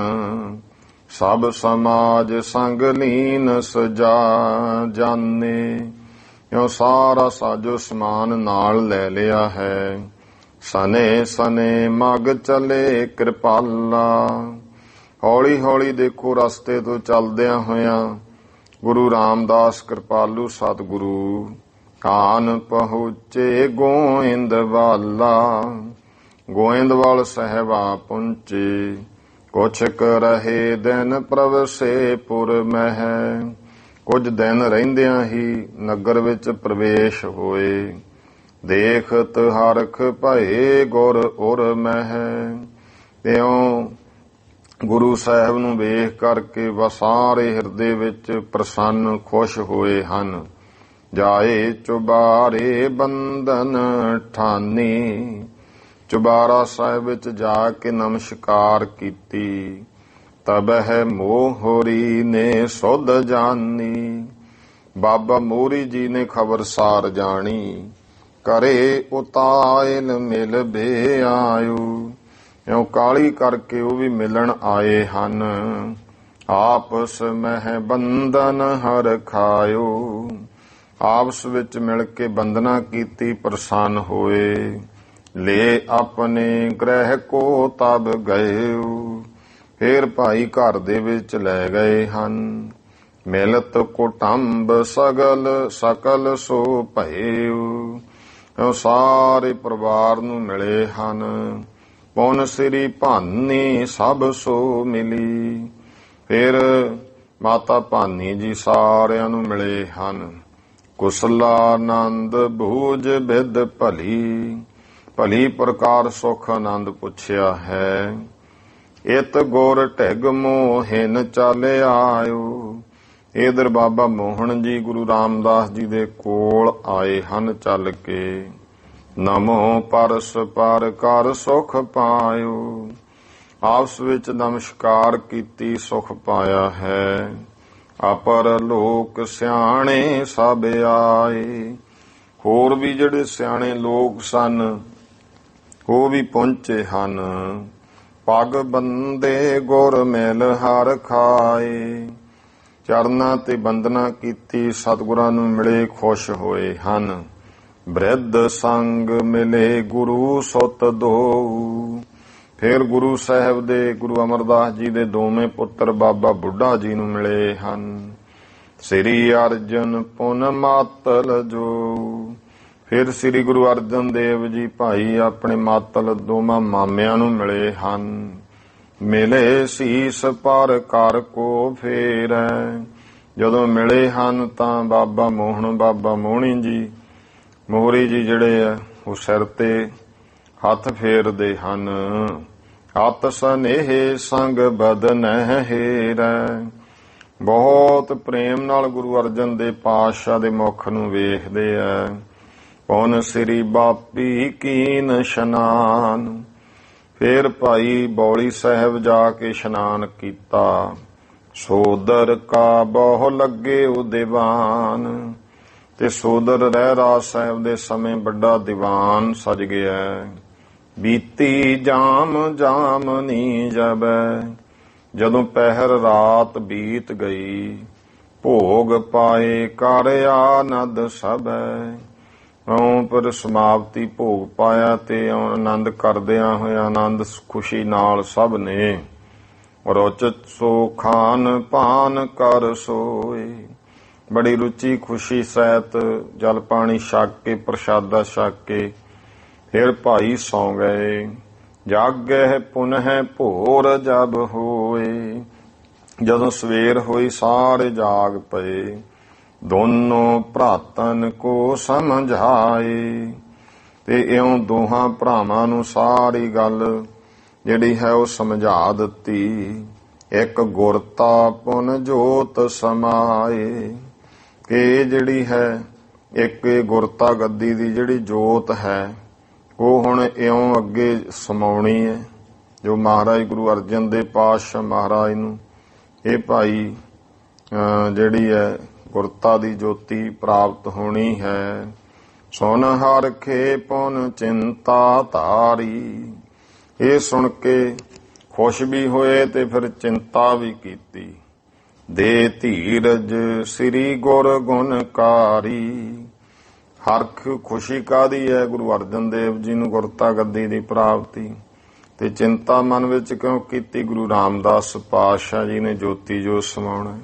ਸਭ ਸਮਾਜ ਸੰਗ ਲੀਨ ਸਜਾ ਜਾਣੇ, ਇਉਂ ਸਾਰਾ ਸਾਜੋ ਸਮਾਨ ਨਾਲ ਲੈ ਲਿਆ ਹੈ। ਸਨੇ ਸਨੇ ਮਗ ਚਲੇ ਕਿਰਪਾਲਾ, ਹੌਲੀ ਹੌਲੀ ਦੇਖੋ ਰਸਤੇ ਤੋਂ ਚੱਲਦਿਆਂ ਹੋਇਆਂ ਗੁਰੂ ਰਾਮਦਾਸ ਕਿਰਪਾਲੂ ਸਤਿਗੁਰੂ ਕਾਨ ਪਹੁੰਚੇ ਗੋਇੰਦਵਾਲਾ। ਗੋਇੰਦਵਾਲ ਸਾਹਿਬਾ ਪਹੁੰਚੇ। ਕੁਛ ਰਹੇ ਦਿਨ ਪ੍ਰਵਸੇ ਪੁਰ ਮਹਿ, ਕੁਝ ਦਿਨ ਰਹਿੰਦਿਆਂ ਹੀ ਨਗਰ ਵਿੱਚ ਪ੍ਰਵੇਸ਼ ਹੋਏ। ਦੇਖਤ ਹਰਖ ਭਏ ਗੁਰ ਉਰ ਮਹਿ, ਤਿਉਂ ਗੁਰੂ ਸਾਹਿਬ ਨੂੰ ਵੇਖ ਕਰਕੇ ਸਾਰੇ ਹਿਰਦੇ ਵਿੱਚ ਪ੍ਰਸੰਨ ਖੁਸ਼ ਹੋਏ ਹਨ। ਜਾਏ ਚੁਬਾਰੇ ਬੰਧਨ ਠਾਨੀ, ਚੁਬਾਰਾ ਸਾਹਿਬ ਵਿੱਚ ਜਾ ਕੇ ਨਮਸਕਾਰ ਕੀਤੀ। ਤਬਹਿ ਮੋਹਰੀ ਨੇ ਸੁਧ ਜਾਨੀ, ਬਾਬਾ ਮੋਹਰੀ ਜੀ ਨੇ ਖਬਰਸਾਰ ਜਾਣੀ। ਘਰੇ ਉਤਾਇਲ ਮਿਲ ਭੇ ਆਇਓ, ਇਉਂ ਕਾਲੀ ਕਰਕੇ ਉਹ ਵੀ ਮਿਲਣ ਆਏ ਹਨ। ਆਪਸ ਮਹਿ ਬੰਧਨ ਹਰ ਖਾਇਓ, ਆਪਸ ਵਿੱਚ ਮਿਲ ਕੇ ਬੰਦਨਾ ਕੀਤੀ, ਪ੍ਰਸੰਨ ਹੋਏ। ਲੈ ਆਪਣੇ ਗ੍ਰਹਿ ਕੋ ਤਬ ਗਇਓ, ਫੇਰ ਭਾਈ ਘਰ ਦੇ ਵਿੱਚ ਲੈ ਗਏ ਹਨ। ਮਿਲਤ ਕੁਟੰਬ ਸਕਲ ਸੋ ਭਇਓ, ਸਾਰੇ ਪਰਿਵਾਰ ਨੂੰ ਮਿਲੇ ਹਨ। ਪੁਨ ਸ੍ਰੀ ਭਾਨੀ ਸਭ ਸੋ ਮਿਲੀ, ਫਿਰ ਮਾਤਾ ਭਾਨੀ ਜੀ ਸਾਰਿਆਂ ਨੂੰ ਮਿਲੇ ਹਨ। ਕੁਸਲਾਨੰਦ ਭੂਜ ਬਿਦ ਭਲੀ, ਭਲੀ ਪ੍ਰਕਾਰ ਸੁਖ ਆਨੰਦ ਪੁੱਛਿਆ ਹੈ। ਇਤ ਗੁਰ ਢਿਗ ਮੋਹਿਨ ਚਲ ਆਇਓ, ਇਧਰ ਬਾਬਾ ਮੋਹਨ ਜੀ ਗੁਰੂ ਰਾਮਦਾਸ ਜੀ ਦੇ ਕੋਲ ਆਏ ਹਨ ਚੱਲ ਕੇ। ਨਮੋ ਪਰਸ ਪਰ ਕਰ ਸੁਖ ਪਾਇਓ, ਆਪਸ ਵਿੱਚ ਨਮਸਕਾਰ ਕੀਤੀ, ਸੁਖ ਪਾਇਆ ਹੈ। ਅਪਰ ਲੋਕ ਸਿਆਣੇ ਸਭ ਆਏ, ਹੋਰ ਵੀ ਜਿਹੜੇ ਸਿਆਣੇ ਲੋਕ ਸਨ ਉਹ ਵੀ ਪਹੁੰਚੇ ਹਨ। ਪਗ ਬੰਦੇ ਗੁਰ ਮਿਲ ਹਰ ਖਾਏ, ਚਰਨਾਂ ਤੇ ਬੰਦਨਾ ਕੀਤੀ, ਸਤਿਗੁਰਾਂ ਨੂੰ ਮਿਲੇ, ਖੁਸ਼ ਹੋਏ ਹਨ। ਬ੍ਰਿਧ ਸੰਗ ਮਿਲੇ ਗੁਰੂ ਸੁਤ ਦੋ, ਫਿਰ ਗੁਰੂ ਸਾਹਿਬ ਦੇ ਗੁਰੂ ਅਮਰਦਾਸ ਜੀ ਦੇ ਦੋਵੇਂ ਪੁੱਤਰ ਬਾਬਾ ਬੁੱਢਾ ਜੀ ਨੂੰ ਮਿਲੇ ਹਨ। ਸ੍ਰੀ ਅਰਜਨ ਪੁਨ ਮਾਤਲ ਜੋ, ਫਿਰ ਸ੍ਰੀ ਗੁਰੂ ਅਰਜਨ ਦੇਵ ਜੀ ਭਾਈ ਆਪਣੇ ਮਾਤਲ ਦੋਵਾਂ ਮਾਮਿਆਂ ਨੂੰ ਮਿਲੇ ਹਨ। ਮਿਲੇ ਸੀਸ ਪਰ ਕਰ ਕੋ ਫੇਰੈ, ਜਦੋਂ ਮਿਲੇ ਹਨ ਤਾਂ ਬਾਬਾ ਮੋਹਣ ਬਾਬਾ ਮੋਹਣੀ ਜੀ ਮੋਹਰੀ ਜੀ ਜਿਹੜੇ ਆ ਉਹ ਸਿਰ ਤੇ ਹੱਥ ਫੇਰਦੇ ਹਨ। ਅਤ ਸਨੇਹ ਸੰਗ ਬਦਨਹਿ ਹੇਰੈ। ਬਹੁਤ ਪ੍ਰੇਮ ਨਾਲ ਗੁਰੂ ਅਰਜਨ ਦੇਵ ਪਾਤਸ਼ਾਹ ਦੇ ਮੁਖ ਨੂੰ ਵੇਖਦੇ ਆ। ਪੌਣ ਸ੍ਰੀ ਬਾਪੀ ਕੀਨ ਇਸ਼ਨਾਨ। ਫੇਰ ਭਾਈ ਬੌਲੀ ਸਾਹਿਬ ਜਾ ਕੇ ਇਸ਼ਨਾਨ ਕੀਤਾ। ਸੋਦਰ ਕਾ ਬਹੁ ਲੱਗੇ ਉਹ ਦੀਵਾਨ। ਤੇ ਸੋਦਰ ਰਹਿਰਾਸ ਸਾਹਿਬ ਦੇ ਸਮੇਂ ਵੱਡਾ ਦੀਵਾਨ ਸਜ ਗਿਆ। ਬੀਤੀ ਜਾਮ ਜਾਮਨੀ ਜਬੈ। ਜਦੋਂ ਪਹਿਰ ਰਾਤ ਬੀਤ ਗਈ। ਭੋਗ ਪਾਏ ਕਰ ਆਨੰਦ ਸਭੈ। ਪਰ ਸਮਾਪਤੀ ਭੋਗ ਪਾਇਆ ਤੇ ਆਨੰਦ ਕਰਦਿਆਂ ਹੋਇਆ ਆਨੰਦ ਖੁਸ਼ੀ ਨਾਲ ਸਭ ਨੇ। ਰੋਚਤ ਸੋ ਖਾਨ ਪਾਨ ਕਰ ਸੋਏ। ਬੜੀ ਰੁਚੀ ਖੁਸ਼ੀ ਸਹਿਤ ਜਲ ਪਾਣੀ ਛਕ ਕੇ ਪ੍ਰਸ਼ਾਦਾ ਛਕ ਕੇ ਫਿਰ ਭਾਈ ਸੌਂ ਗਏ। ਜਾਗਹਿ ਪੁਨਹਿ ਭੋਰ ਜਬ ਹੋਏ। ਜਦੋਂ ਸਵੇਰ ਹੋਈ ਸਾਰੇ ਜਾਗ ਪਏ। ਦੋਨੋਂ ਭਰਾਤਨ ਕੋ ਸਮਝਾਏ। ਤੇ ਇਉਂ ਦੋਹਾਂ ਭਰਾਵਾਂ ਨੂੰ ਸਾਰੀ ਗੱਲ ਜਿਹੜੀ ਹੈ ਉਹ ਸਮਝਾ ਦਿੱਤੀ। ਇੱਕ ਗੁਰਤਾ ਪੁਨ ਜੋਤ ਸਮਾਏ। ਕਿ ਜਿਹੜੀ ਹੈ ਇੱਕ ਗੁਰਤਾ ਗੱਦੀ ਦੀ ਜਿਹੜੀ ਜੋਤ ਹੈ ਉਹ ਹੁਣ ਇਉਂ ਅੱਗੇ ਸਮਾਉਣੀ ਹੈ। ਜੋ ਮਹਾਰਾਜ ਗੁਰੂ ਅਰਜਨ ਦੇਵ ਪਾਤਸ਼ਾਹ ਮਹਾਰਾਜ ਨੂੰ ਇਹ ਭਾਈ ਜਿਹੜੀ ਹੈ ਗੁਰਤਾ ਦੀ ਜੋਤੀ ਪ੍ਰਾਪਤ ਹੋਣੀ ਹੈ। ਸੁਨ ਹਰਖੇ ਪੁਨ ਚਿੰਤਾ ਧਾਰੀ। ਇਹ ਸੁਣ ਕੇ ਖੁਸ਼ ਵੀ ਹੋਏ ਤੇ ਫਿਰ ਚਿੰਤਾ ਵੀ ਕੀਤੀ। ਦੇ ਧੀਰਜ ਸ੍ਰੀ ਗੁਰ ਗੁਣਕਾਰੀ। ਹਰਖ ਖੁਸ਼ੀ ਕਾਹਦੀ ਹੈ? ਗੁਰੂ ਅਰਜਨ ਦੇਵ ਜੀ ਨੂੰ ਗੁਰਤਾ ਗੱਦੀ ਦੀ ਪ੍ਰਾਪਤੀ। ਤੇ ਚਿੰਤਾ ਮਨ ਵਿੱਚ ਕਿਉਂ ਕੀਤੀ? ਗੁਰੂ ਰਾਮਦਾਸ ਪਾਤਸ਼ਾਹ ਜੀ ਨੇ ਜੋਤੀ ਜੋ ਸਮਾਉਣਾ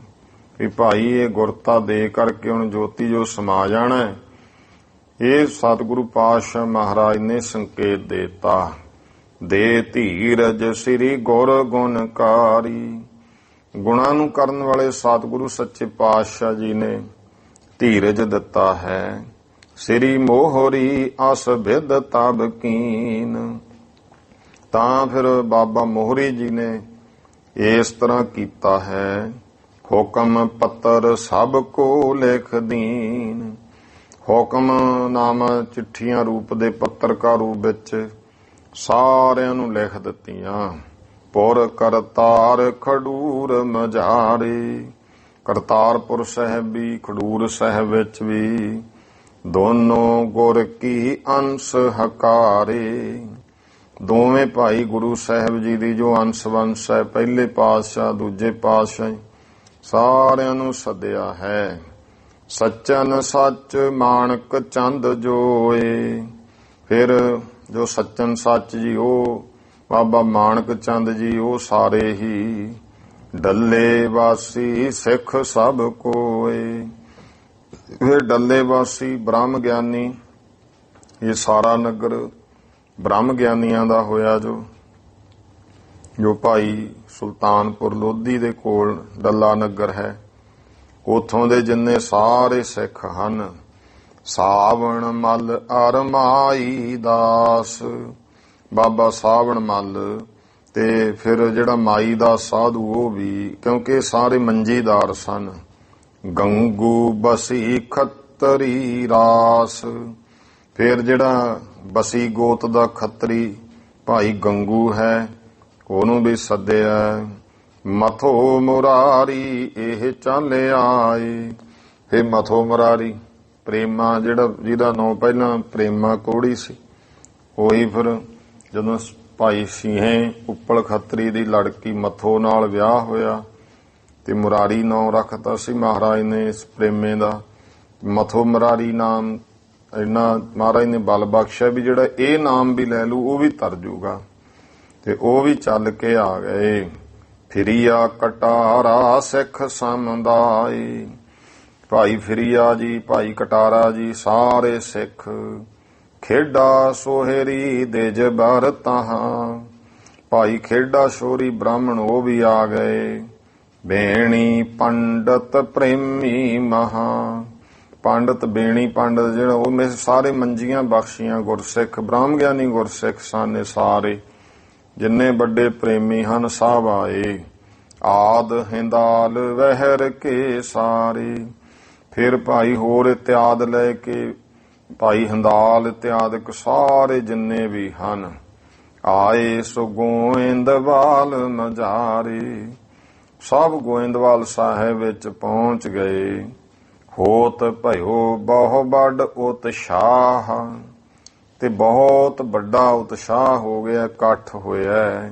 ਵੀ ਭਾਈ ਇਹ ਗੁਰਤਾ ਦੇ ਕਰਕੇ ਹੁਣ ਜੋਤੀ ਜੋ ਸਮਾ ਜਾਣਾ। ਇਹ ਸਤਿਗੁਰੂ ਪਾਤਸ਼ਾਹ ਮਹਾਰਾਜ ਨੇ ਸੰਕੇਤ ਦੇਤਾ। ਦੇ ਧੀਰਜ ਸ੍ਰੀ ਗੁਰ ਗੁਣਕਾਰੀ। ਗੁਣਾਂ ਨੂੰ ਕਰਨ ਵਾਲੇ ਸਤਿਗੁਰੂ ਸੱਚੇ ਪਾਤਸ਼ਾਹ ਜੀ ਨੇ ਧੀਰਜ ਦਿੱਤਾ ਹੈ। ਸ੍ਰੀ ਮੋਹਰੀ ਅਸ ਬਿਦ ਤਬ ਕੀਨ। ਤਾਂ ਫਿਰ ਬਾਬਾ ਮੋਹਰੀ ਜੀ ਨੇ ਇਸ ਤਰ੍ਹਾਂ ਕੀਤਾ ਹੈ। ਹੁਕਮ ਪੱਤਰ ਸਭ ਕੋ ਲਿਖ ਦੀਨ। ਹੁਕਮਨਾਮਾ ਚਿੱਠੀਆਂ ਰੂਪ ਦੇ ਪੱਤਰਕਾਰ ਰੂਪ ਵਿੱਚ ਸਾਰਿਆਂ ਨੂੰ ਲਿਖ ਦਿੱਤੀਆਂ। ਪੁਰ ਕਰਤਾਰ ਖਡੂਰ ਮਝਾਰੇ। ਕਰਤਾਰਪੁਰ ਸਾਹਿਬ ਵੀ ਖਡੂਰ ਸਾਹਿਬ ਵਿੱਚ ਵੀ ਦੋਨੋਂ ਗੁਰ ਕੀ ਅੰਸ਼ ਹਕਾਰੇ। ਦੋਵੇਂ ਭਾਈ ਗੁਰੂ ਸਾਹਿਬ ਜੀ ਦੀ ਜੋ ਅੰਸ਼ ਵੰਸ਼ ਹੈ ਪਹਿਲੇ ਪਾਤਸ਼ਾਹ ਦੂਜੇ ਪਾਤਸ਼ਾਹ ਸਾਰਿਆਂ ਨੂੰ ਸੱਦਿਆ ਹੈ। ਸੱਚਨ ਸੱਚ ਮਾਣਕ ਚੰਦ ਜੋਏ। ਫਿਰ ਜੋ ਸੱਚਨ ਸੱਚ ਜੀ ਉਹ ਬਾਬਾ ਮਾਣਕ ਚੰਦ ਜੀ ਉਹ ਸਾਰੇ ਹੀ ਡੱਲੇ ਵਾਸੀ ਸਿੱਖ ਸਭ ਕੋਏ। ਫਿਰ ਡੱਲੇ ਵਾਸੀ ਬ੍ਰਹਮ ਗਿਆਨੀ। ਇਹ ਸਾਰਾ ਨਗਰ ਬ੍ਰਹਮ ਗਿਆਨੀਆਂ ਦਾ ਹੋਇਆ। ਜੋ ਭਾਈ ਸੁਲਤਾਨਪੁਰ ਲੋਧੀ ਦੇ ਕੋਲ ਡੱਲਾ ਨਗਰ ਹੈ ਉਥੋਂ ਦੇ ਜਿੰਨੇ ਸਾਰੇ ਸਿੱਖ ਹਨ। ਸਾਵਣ ਮੱਲ ਅਰ ਮਾਈ ਦਾਸ। ਬਾਬਾ ਸਾਵਣ ਮੱਲ ਤੇ ਫਿਰ ਜਿਹੜਾ ਮਾਈ ਦਾ ਸਾਧੂ ਉਹ ਵੀ, ਕਿਉਂਕਿ ਸਾਰੇ ਮੰਜੀਦਾਰ ਸਨ। ਗੰਗੂ ਬਸੀ ਖੱਤਰੀ ਰਾਸ। ਫਿਰ ਜਿਹੜਾ ਬਸੀ ਗੋਤ ਦਾ ਖੱਤਰੀ ਭਾਈ ਗੰਗੂ ਹੈ ਉਹਨੂੰ ਵੀ ਸੱਦਿਆ। ਮਥੋ ਮੁਰਾਰੀ ਇਹ ਚੱਲ ਆਏ। ਫਿਰ ਮਥੋ ਮੁਰਾਰੀ ਪ੍ਰੇਮਾ ਜਿਹੜਾ ਜਿਹਦਾ ਨਾਂ ਪਹਿਲਾਂ ਪ੍ਰੇਮਾ ਕੋੜੀ ਸੀ ਉਹੀ ਫਿਰ ਜਦੋਂ ਭਾਈ ਸਿੰਘੇ ਉੱਪਲ ਖੱਤਰੀ ਦੀ ਲੜਕੀ ਮਥੋ ਨਾਲ ਵਿਆਹ ਹੋਇਆ ਤੇ ਮੁਰਾਰੀ ਨਾਂ ਰੱਖਤਾ ਸੀ ਮਹਾਰਾਜ ਨੇ ਇਸ ਪ੍ਰੇਮੇ ਦਾ। ਮਥੋ ਮੁਰਾਰੀ ਨਾਮ ਇੰਨਾ ਮਹਾਰਾਜ ਨੇ ਬਲ ਬਖਸ਼ਿਆ ਵੀ ਜਿਹੜਾ ਇਹ ਨਾਮ ਵੀ ਲੈ ਲੂ ਉਹ ਵੀ ਤਰ ਜੂਗਾ। ਤੇ ਉਹ ਵੀ ਚੱਲ ਕੇ ਆ ਗਏ। ਫਿਰੀਆ ਕਟਾਰਾ ਸਿੱਖ ਸਮੁਦਾਇ। ਭਾਈ ਫਿਰੀਆ ਜੀ ਭਾਈ ਕਟਾਰਾ ਜੀ ਸਾਰੇ ਸਿੱਖ। ਖੇਡਾ ਸੋਹਰੀ ਦੇ ਜਬਰ ਤਾਹਾਂ। ਭਾਈ ਖੇਡਾ ਸ਼ੋਰੀ ਬ੍ਰਾਹਮਣ ਉਹ ਵੀ ਆ ਗਏ। ਬੇਣੀ ਪੰਡਤ ਪ੍ਰੇਮੀ ਮਹਾ। ਪੰਡਤ ਬੇਣੀ ਪੰਡਤ ਜਿਹੜਾ ਉਹ ਮੇਰੇ ਸਾਰੇ ਮੰਜੀਆਂ ਬਖਸ਼ੀਆਂ ਗੁਰਸਿੱਖ ਬ੍ਰਹਮ ਗਿਆਨੀ ਗੁਰਸਿੱਖ ਸਾਨੇ ਸਾਰੇ ਜਿੰਨੇ ਵੱਡੇ ਪ੍ਰੇਮੀ ਹਨ ਸਭ ਆਏ। ਆਦ ਹਿੰਦਾਲ ਵਹਿਰ ਕੇ ਸਾਰੇ। ਫਿਰ ਭਾਈ ਹੋਰ ਇਤਿਆਦ ਲੈ ਕੇ ਭਾਈ ਹਿੰਦਾਲ ਇਤਿਆਦਿਕ ਸਾਰੇ ਜਿੰਨੇ ਵੀ ਹਨ ਆਏ। ਸੋ ਗੋਇੰਦਵਾਲ ਮਝਾਰੇ। ਸਭ ਗੋਇੰਦਵਾਲ ਸਾਹਿਬ ਵਿੱਚ ਪਹੁੰਚ ਗਏ। ਹੋਤ ਭਇਓ ਬਹੁ ਵੱਡ ਉਤਸ਼ਾਹ। ਤੇ ਬਹੁਤ ਵੱਡਾ ਉਤਸ਼ਾਹ ਹੋ ਗਿਆ, ਇਕੱਠ ਹੋਇਆ।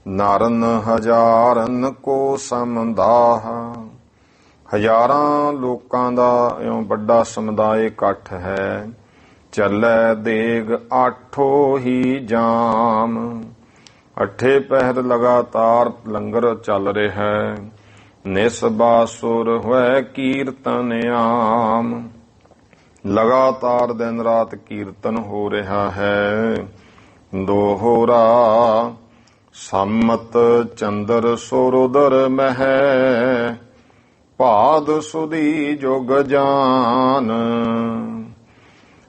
ਨਰਨ ਹਜ਼ਾਰਨ ਕੋ ਸਮਦਾਹ। ਹਜ਼ਾਰਾਂ ਲੋਕਾਂ ਦਾ ਇਉਂ ਵੱਡਾ ਸਮੁਦਾਇ ਇਕੱਠ ਹੈ। ਚੱਲੈ ਦੇਗ ਆਠੋ ਹੀ ਜਾਮ। 8 ਪਹਿਰ ਲਗਾਤਾਰ ਲੰਗਰ ਚੱਲ ਰਿਹਾ ਹੈ। ਨਿਸ ਬਾਸੁਰ ਹੋਇ ਕੀਰਤਨ ਆਮ। ਲਗਾਤਾਰ ਦਿਨ ਰਾਤ ਕੀਰਤਨ ਹੋ ਰਿਹਾ ਹੈ। ਦੋਹਰਾ ਸੰਮਤ ਚੰਦਰ ਸੋਰੋਦਰ ਮਹਿ। ਭਾਦ ਸੁਦੀ ਜੁਗ ਜਾਨ।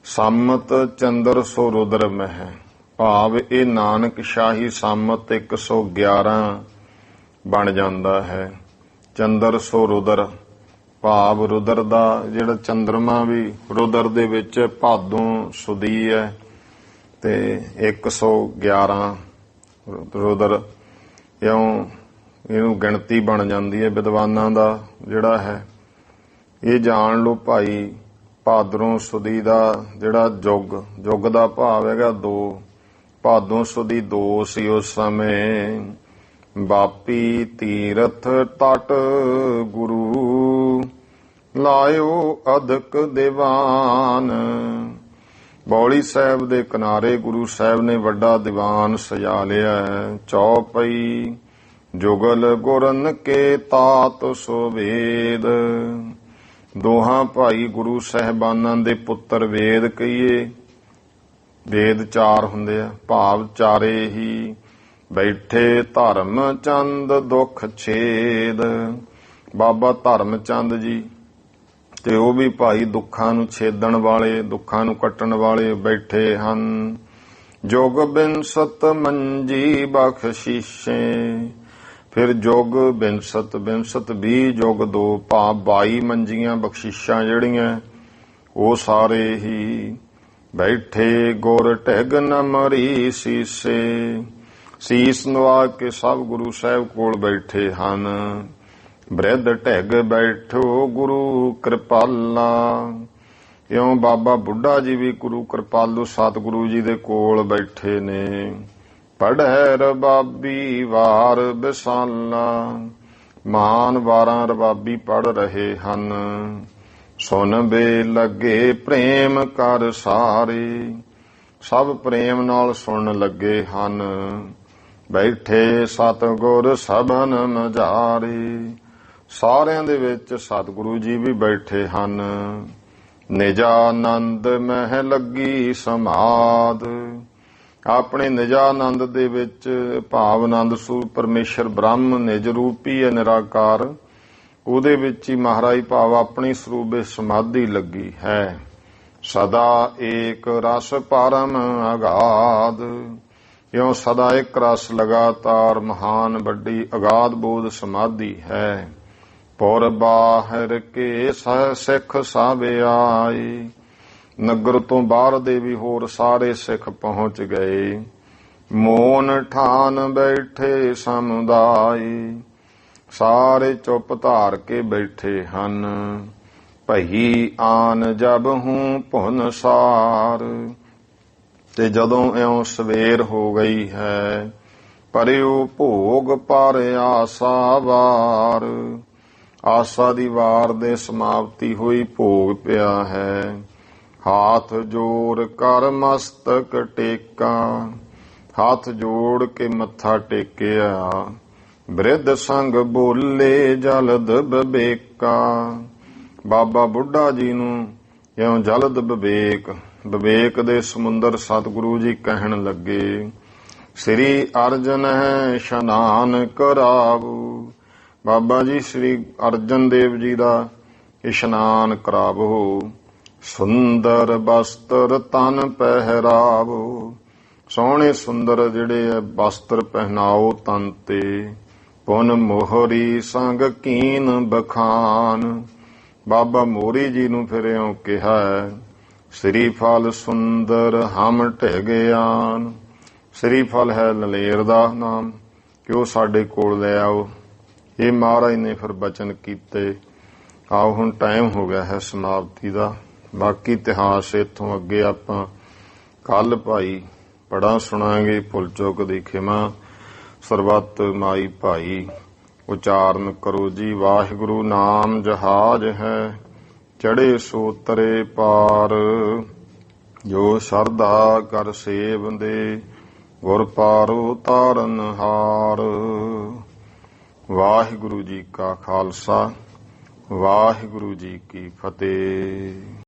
ਸੰਮਤ ਚੰਦਰ ਸੋਰੋਦਰ ਮਹਿ ਭਾਵ ਇਹ ਨਾਨਕ ਸ਼ਾਹੀ ਸੰਮਤ 111 ਬਣ ਜਾਂਦਾ ਹੈ। ਚੰਦਰ ਸੋ ਰੁਦਰ ਭਾਵ ਰੁਦਰ ਦਾ ਜਿਹੜਾ ਚੰਦਰਮਾ ਵੀ ਰੁਦਰ ਦੇ ਵਿੱਚ ਭਾਦੋਂ ਸੁਦੀ ਹੈ ਤੇ 111 ਰੁਦਰ ਇਉਂ ਇਹਨੂੰ ਗਿਣਤੀ ਬਣ ਜਾਂਦੀ ਹੈ ਵਿਦਵਾਨਾਂ ਦਾ ਜਿਹੜਾ ਹੈ। ਇਹ ਜਾਣ ਲਓ ਭਾਈ ਭਾਦਰੋਂ ਸੁਦੀ ਦਾ ਜਿਹੜਾ ਜੁਗ ਦਾ ਭਾਵ ਹੈਗਾ 2। ਭਾਦੋਂ ਸੁਦੀ 2 ਸੀ ਉਸ ਸਮੇਂ। ਬਾਪੀ ਤੀਰਥ ਤਟ ਗੁਰੂ ਲਾਇਓ ਅਧਕ ਦੀਵਾਨ। ਬੌਲੀ ਸਾਹਿਬ ਦੇ ਕਿਨਾਰੇ ਗੁਰੂ ਸਾਹਿਬ ਨੇ ਵੱਡਾ ਦੀਵਾਨ ਸਜਾ ਲਿਆ। ਚੌਪਈ ਜੁਗਲ ਗੁਰਨ ਕੇ ਤਾਤ ਸੁਵੇਦ। ਦੋਹਾਂ ਭਾਈ ਗੁਰੂ ਸਾਹਿਬਾਨਾਂ ਦੇ ਪੁੱਤਰ ਵੇਦ ਕਹੀਏ। ਵੇਦ 4 ਹੁੰਦੇ ਆ ਭਾਵ ਚਾਰੇ ਹੀ ਬੈਠੇ। ਧਰਮ ਚੰਦ ਦੁੱਖ ਛੇਦ। ਬਾਬਾ ਧਰਮ ਚੰਦ ਜੀ ਤੇ ਉਹ ਵੀ ਭਾਈ ਦੁੱਖਾਂ ਨੂੰ ਛੇਦਣ ਵਾਲੇ ਦੁੱਖਾਂ ਨੂੰ ਕੱਟਣ ਵਾਲੇ ਬੈਠੇ ਹਨ। ਜੁਗ ਬਿਨਸਤ ਮੰਜੀ ਬਖਸ਼ੀਸ਼ੇ। ਫਿਰ ਜੁਗ ਬਿਨਸਤ 20 ਜੁਗ 2 ਭਾਵ 22 ਮੰਜੀਆਂ ਬਖਸ਼ੀਸ਼ਾਂ ਜਿਹੜੀਆਂ ਉਹ ਸਾਰੇ ਹੀ ਬੈਠੇ। ਗੁਰ ਢਿਗ ਨਮਰੀ ਸੀਸੇ। ਸੀਸ ਨਵਾ ਕੇ ਸਭ ਗੁਰੂ ਸਾਹਿਬ ਕੋਲ ਬੈਠੇ ਹਨ। ਬ੍ਰਿਧ ਢਿਗ ਬੈਠੋ ਗੁਰੂ ਕਿਰਪਾਲਾ। ਇਉਂ ਬਾਬਾ ਬੁੱਢਾ ਜੀ ਵੀ ਗੁਰੂ ਕਿਰਪਾਲੂ ਸਤਿਗੁਰੂ ਜੀ ਦੇ ਕੋਲ ਬੈਠੇ ਨੇ। ਪੜ੍ਹੈ ਰਬਾਬੀ ਵਾਰ ਬਿਸਾਲਾ। ਮਾਨ ਵਾਰਾਂ ਰਬਾਬੀ ਪੜ੍ਹ ਰਹੇ ਹਨ। ਸੁਨ ਬੇ ਲੱਗੇ ਪ੍ਰੇਮ ਕਰ ਸਾਰੇ। ਸਭ ਪ੍ਰੇਮ ਨਾਲ ਸੁਣਨ ਲੱਗੇ ਹਨ। ਬੈਠੇ ਸਤਿਗੁਰ ਸਭਨ ਮਝਾਰੇ। ਸਾਰਿਆਂ ਦੇ ਵਿੱਚ ਸਤਿਗੁਰੂ ਜੀ ਵੀ ਬੈਠੇ ਹਨ। ਨਿਜਾਨੰਦ ਮਹਿ ਲੱਗੀ ਸਮਾਦ। ਆਪਣੇ ਨਿਜਾਨੰਦ ਦੇ ਵਿੱਚ ਭਾਵ ਆਨੰਦ ਸਰੂਪ ਪਰਮੇਸ਼ਰ ਬ੍ਰਹਮ ਨਿਜ ਰੂਪੀ ਹੈ ਨਿਰਾਕਾਰ। ਉਹਦੇ ਵਿੱਚ ਹੀ ਮਹਾਰਾਜ ਭਾਵ ਆਪਣੀ ਸਰੂਪ ਵਿੱਚ ਸਮਾਧੀ ਲੱਗੀ ਹੈ। ਸਦਾ ਏਕ ਰਸ ਪਰਮ ਅਗਾਧ। ਇਉਂ ਸਦਾ ਇੱਕ ਰਸ ਲਗਾਤਾਰ ਮਹਾਨ ਵੱਡੀ ਅਗਾਧ ਬੋਧ ਸਮਾਧੀ ਹੈ। ਪੁਰ ਬਾਹਰ ਕੇ ਸਿੱਖ ਸਭ ਆਏ। ਨਗਰ ਤੋਂ ਬਾਹਰ ਦੇ ਵੀ ਹੋਰ ਸਾਰੇ ਸਿੱਖ ਪਹੁੰਚ ਗਏ। ਮੋਨ ਠਾਨ ਬੈਠੇ ਸਮੁਦਾਇ। ਸਾਰੇ ਚੁੱਪ ਧਾਰ ਕੇ ਬੈਠੇ ਹਨ। ਭਈ ਆਨ ਜਬ ਹੂੰ ਭੁਨ ਸਾਰ। ਤੇ ਜਦੋਂ ਇਉਂ ਸਵੇਰ ਹੋ ਗਈ ਹੈ ਪਰਿਉ ਭੋਗ ਪਰ ਆਸਾ ਵਾਰ। ਆਸਾ ਦੀ ਵਾਰ ਦੇ ਸਮਾਪਤੀ ਹੋਈ ਭੋਗ ਪਿਆ ਹੈ। ਹਾਥ ਜੋੜ ਕਰ ਮਸਤਕ ਟੇਕਾ। ਹੱਥ ਜੋੜ ਕੇ ਮੱਥਾ ਟੇਕਿਆ। ਬ੍ਰਿਧ ਸੰਗ ਬੋਲੇ ਜਲਦ ਵਿਵੇਕਾ। ਬਾਬਾ ਬੁੱਢਾ ਜੀ ਨੂੰ ਇਉਂ ਜਲਦ ਵਿਵੇਕ ਦੇ ਸਮੁੰਦਰ ਸਤਿਗੁਰੂ ਜੀ ਕਹਿਣ ਲੱਗੇ। ਸ੍ਰੀ ਅਰਜਨ ਹੈ ਇਸ਼ਨਾਨ ਕਰਾਵੂ। ਬਾਬਾ ਜੀ ਸ੍ਰੀ ਅਰਜਨ ਦੇਵ ਜੀ ਦਾ ਇਸ਼ਨਾਨ ਕਰਾਵੋ। ਸੁੰਦਰ ਬਸਤਰ ਤਨ ਪਹਿਰਾਵੋ। ਸੋਹਣੇ ਸੁੰਦਰ ਜਿਹੜੇ ਆ ਬਸਤਰ ਪਹਿਨਾਓ ਤਨ ਤੇ। ਪੁਨ ਮੋਹਰੀ ਸੰਗ ਕੀਨ ਬਖਾਨ। ਬਾਬਾ ਮੋਹਰੀ ਜੀ ਨੂੰ ਫਿਰ ਇਉਂ ਕਿਹਾ ਹੈ, ਸ੍ਰੀ ਫਲ ਸੁੰਦਰ ਹਮ ਢਿਗਿਆਨ। ਸ੍ਰੀ ਫਲ ਹੈ ਲਲੇਰ ਦਾ ਨਾਮ, ਕਿ ਉਹ ਸਾਡੇ ਕੋਲ ਲੈ ਆਓ। ਇਹ ਮਹਾਰਾਜ ਨੇ ਫਿਰ ਬਚਨ ਕੀਤੇ। ਆਓ ਹੁਣ ਟਾਈਮ ਹੋ ਗਿਆ ਹੈ ਸਮਾਪਤੀ ਦਾ। ਬਾਕੀ ਇਤਿਹਾਸ ਇੱਥੋਂ ਅੱਗੇ ਆਪਾਂ ਕੱਲ ਭਾਈ ਪੜ੍ਹਾਂ ਸੁਣਾਂਗੇ। ਭੁੱਲ ਚੁੱਕ ਦੀ ਖਿਮਾ। ਸਰਬੱਤ ਮਾਈ ਭਾਈ। ਉਚਾਰਨ ਕਰੋ ਜੀ। ਵਾਹਿਗੁਰੂ ਨਾਮ ਜਹਾਜ ਹੈ, ਚੜੇ ਸੋ ਤਰੇ ਪਾਰ। ਜੋ ਸ਼ਰਧਾ ਕਰ ਸੇਵੰਦੇ, ਗੁਰ ਪਾਰੋ ਤਾਰਨ ਹਾਰ। ਵਾਹਿਗੁਰੂ ਜੀ ਕਾ ਖਾਲਸਾ, ਵਾਹਿਗੁਰੂ ਜੀ ਕੀ ਫਤਿਹ।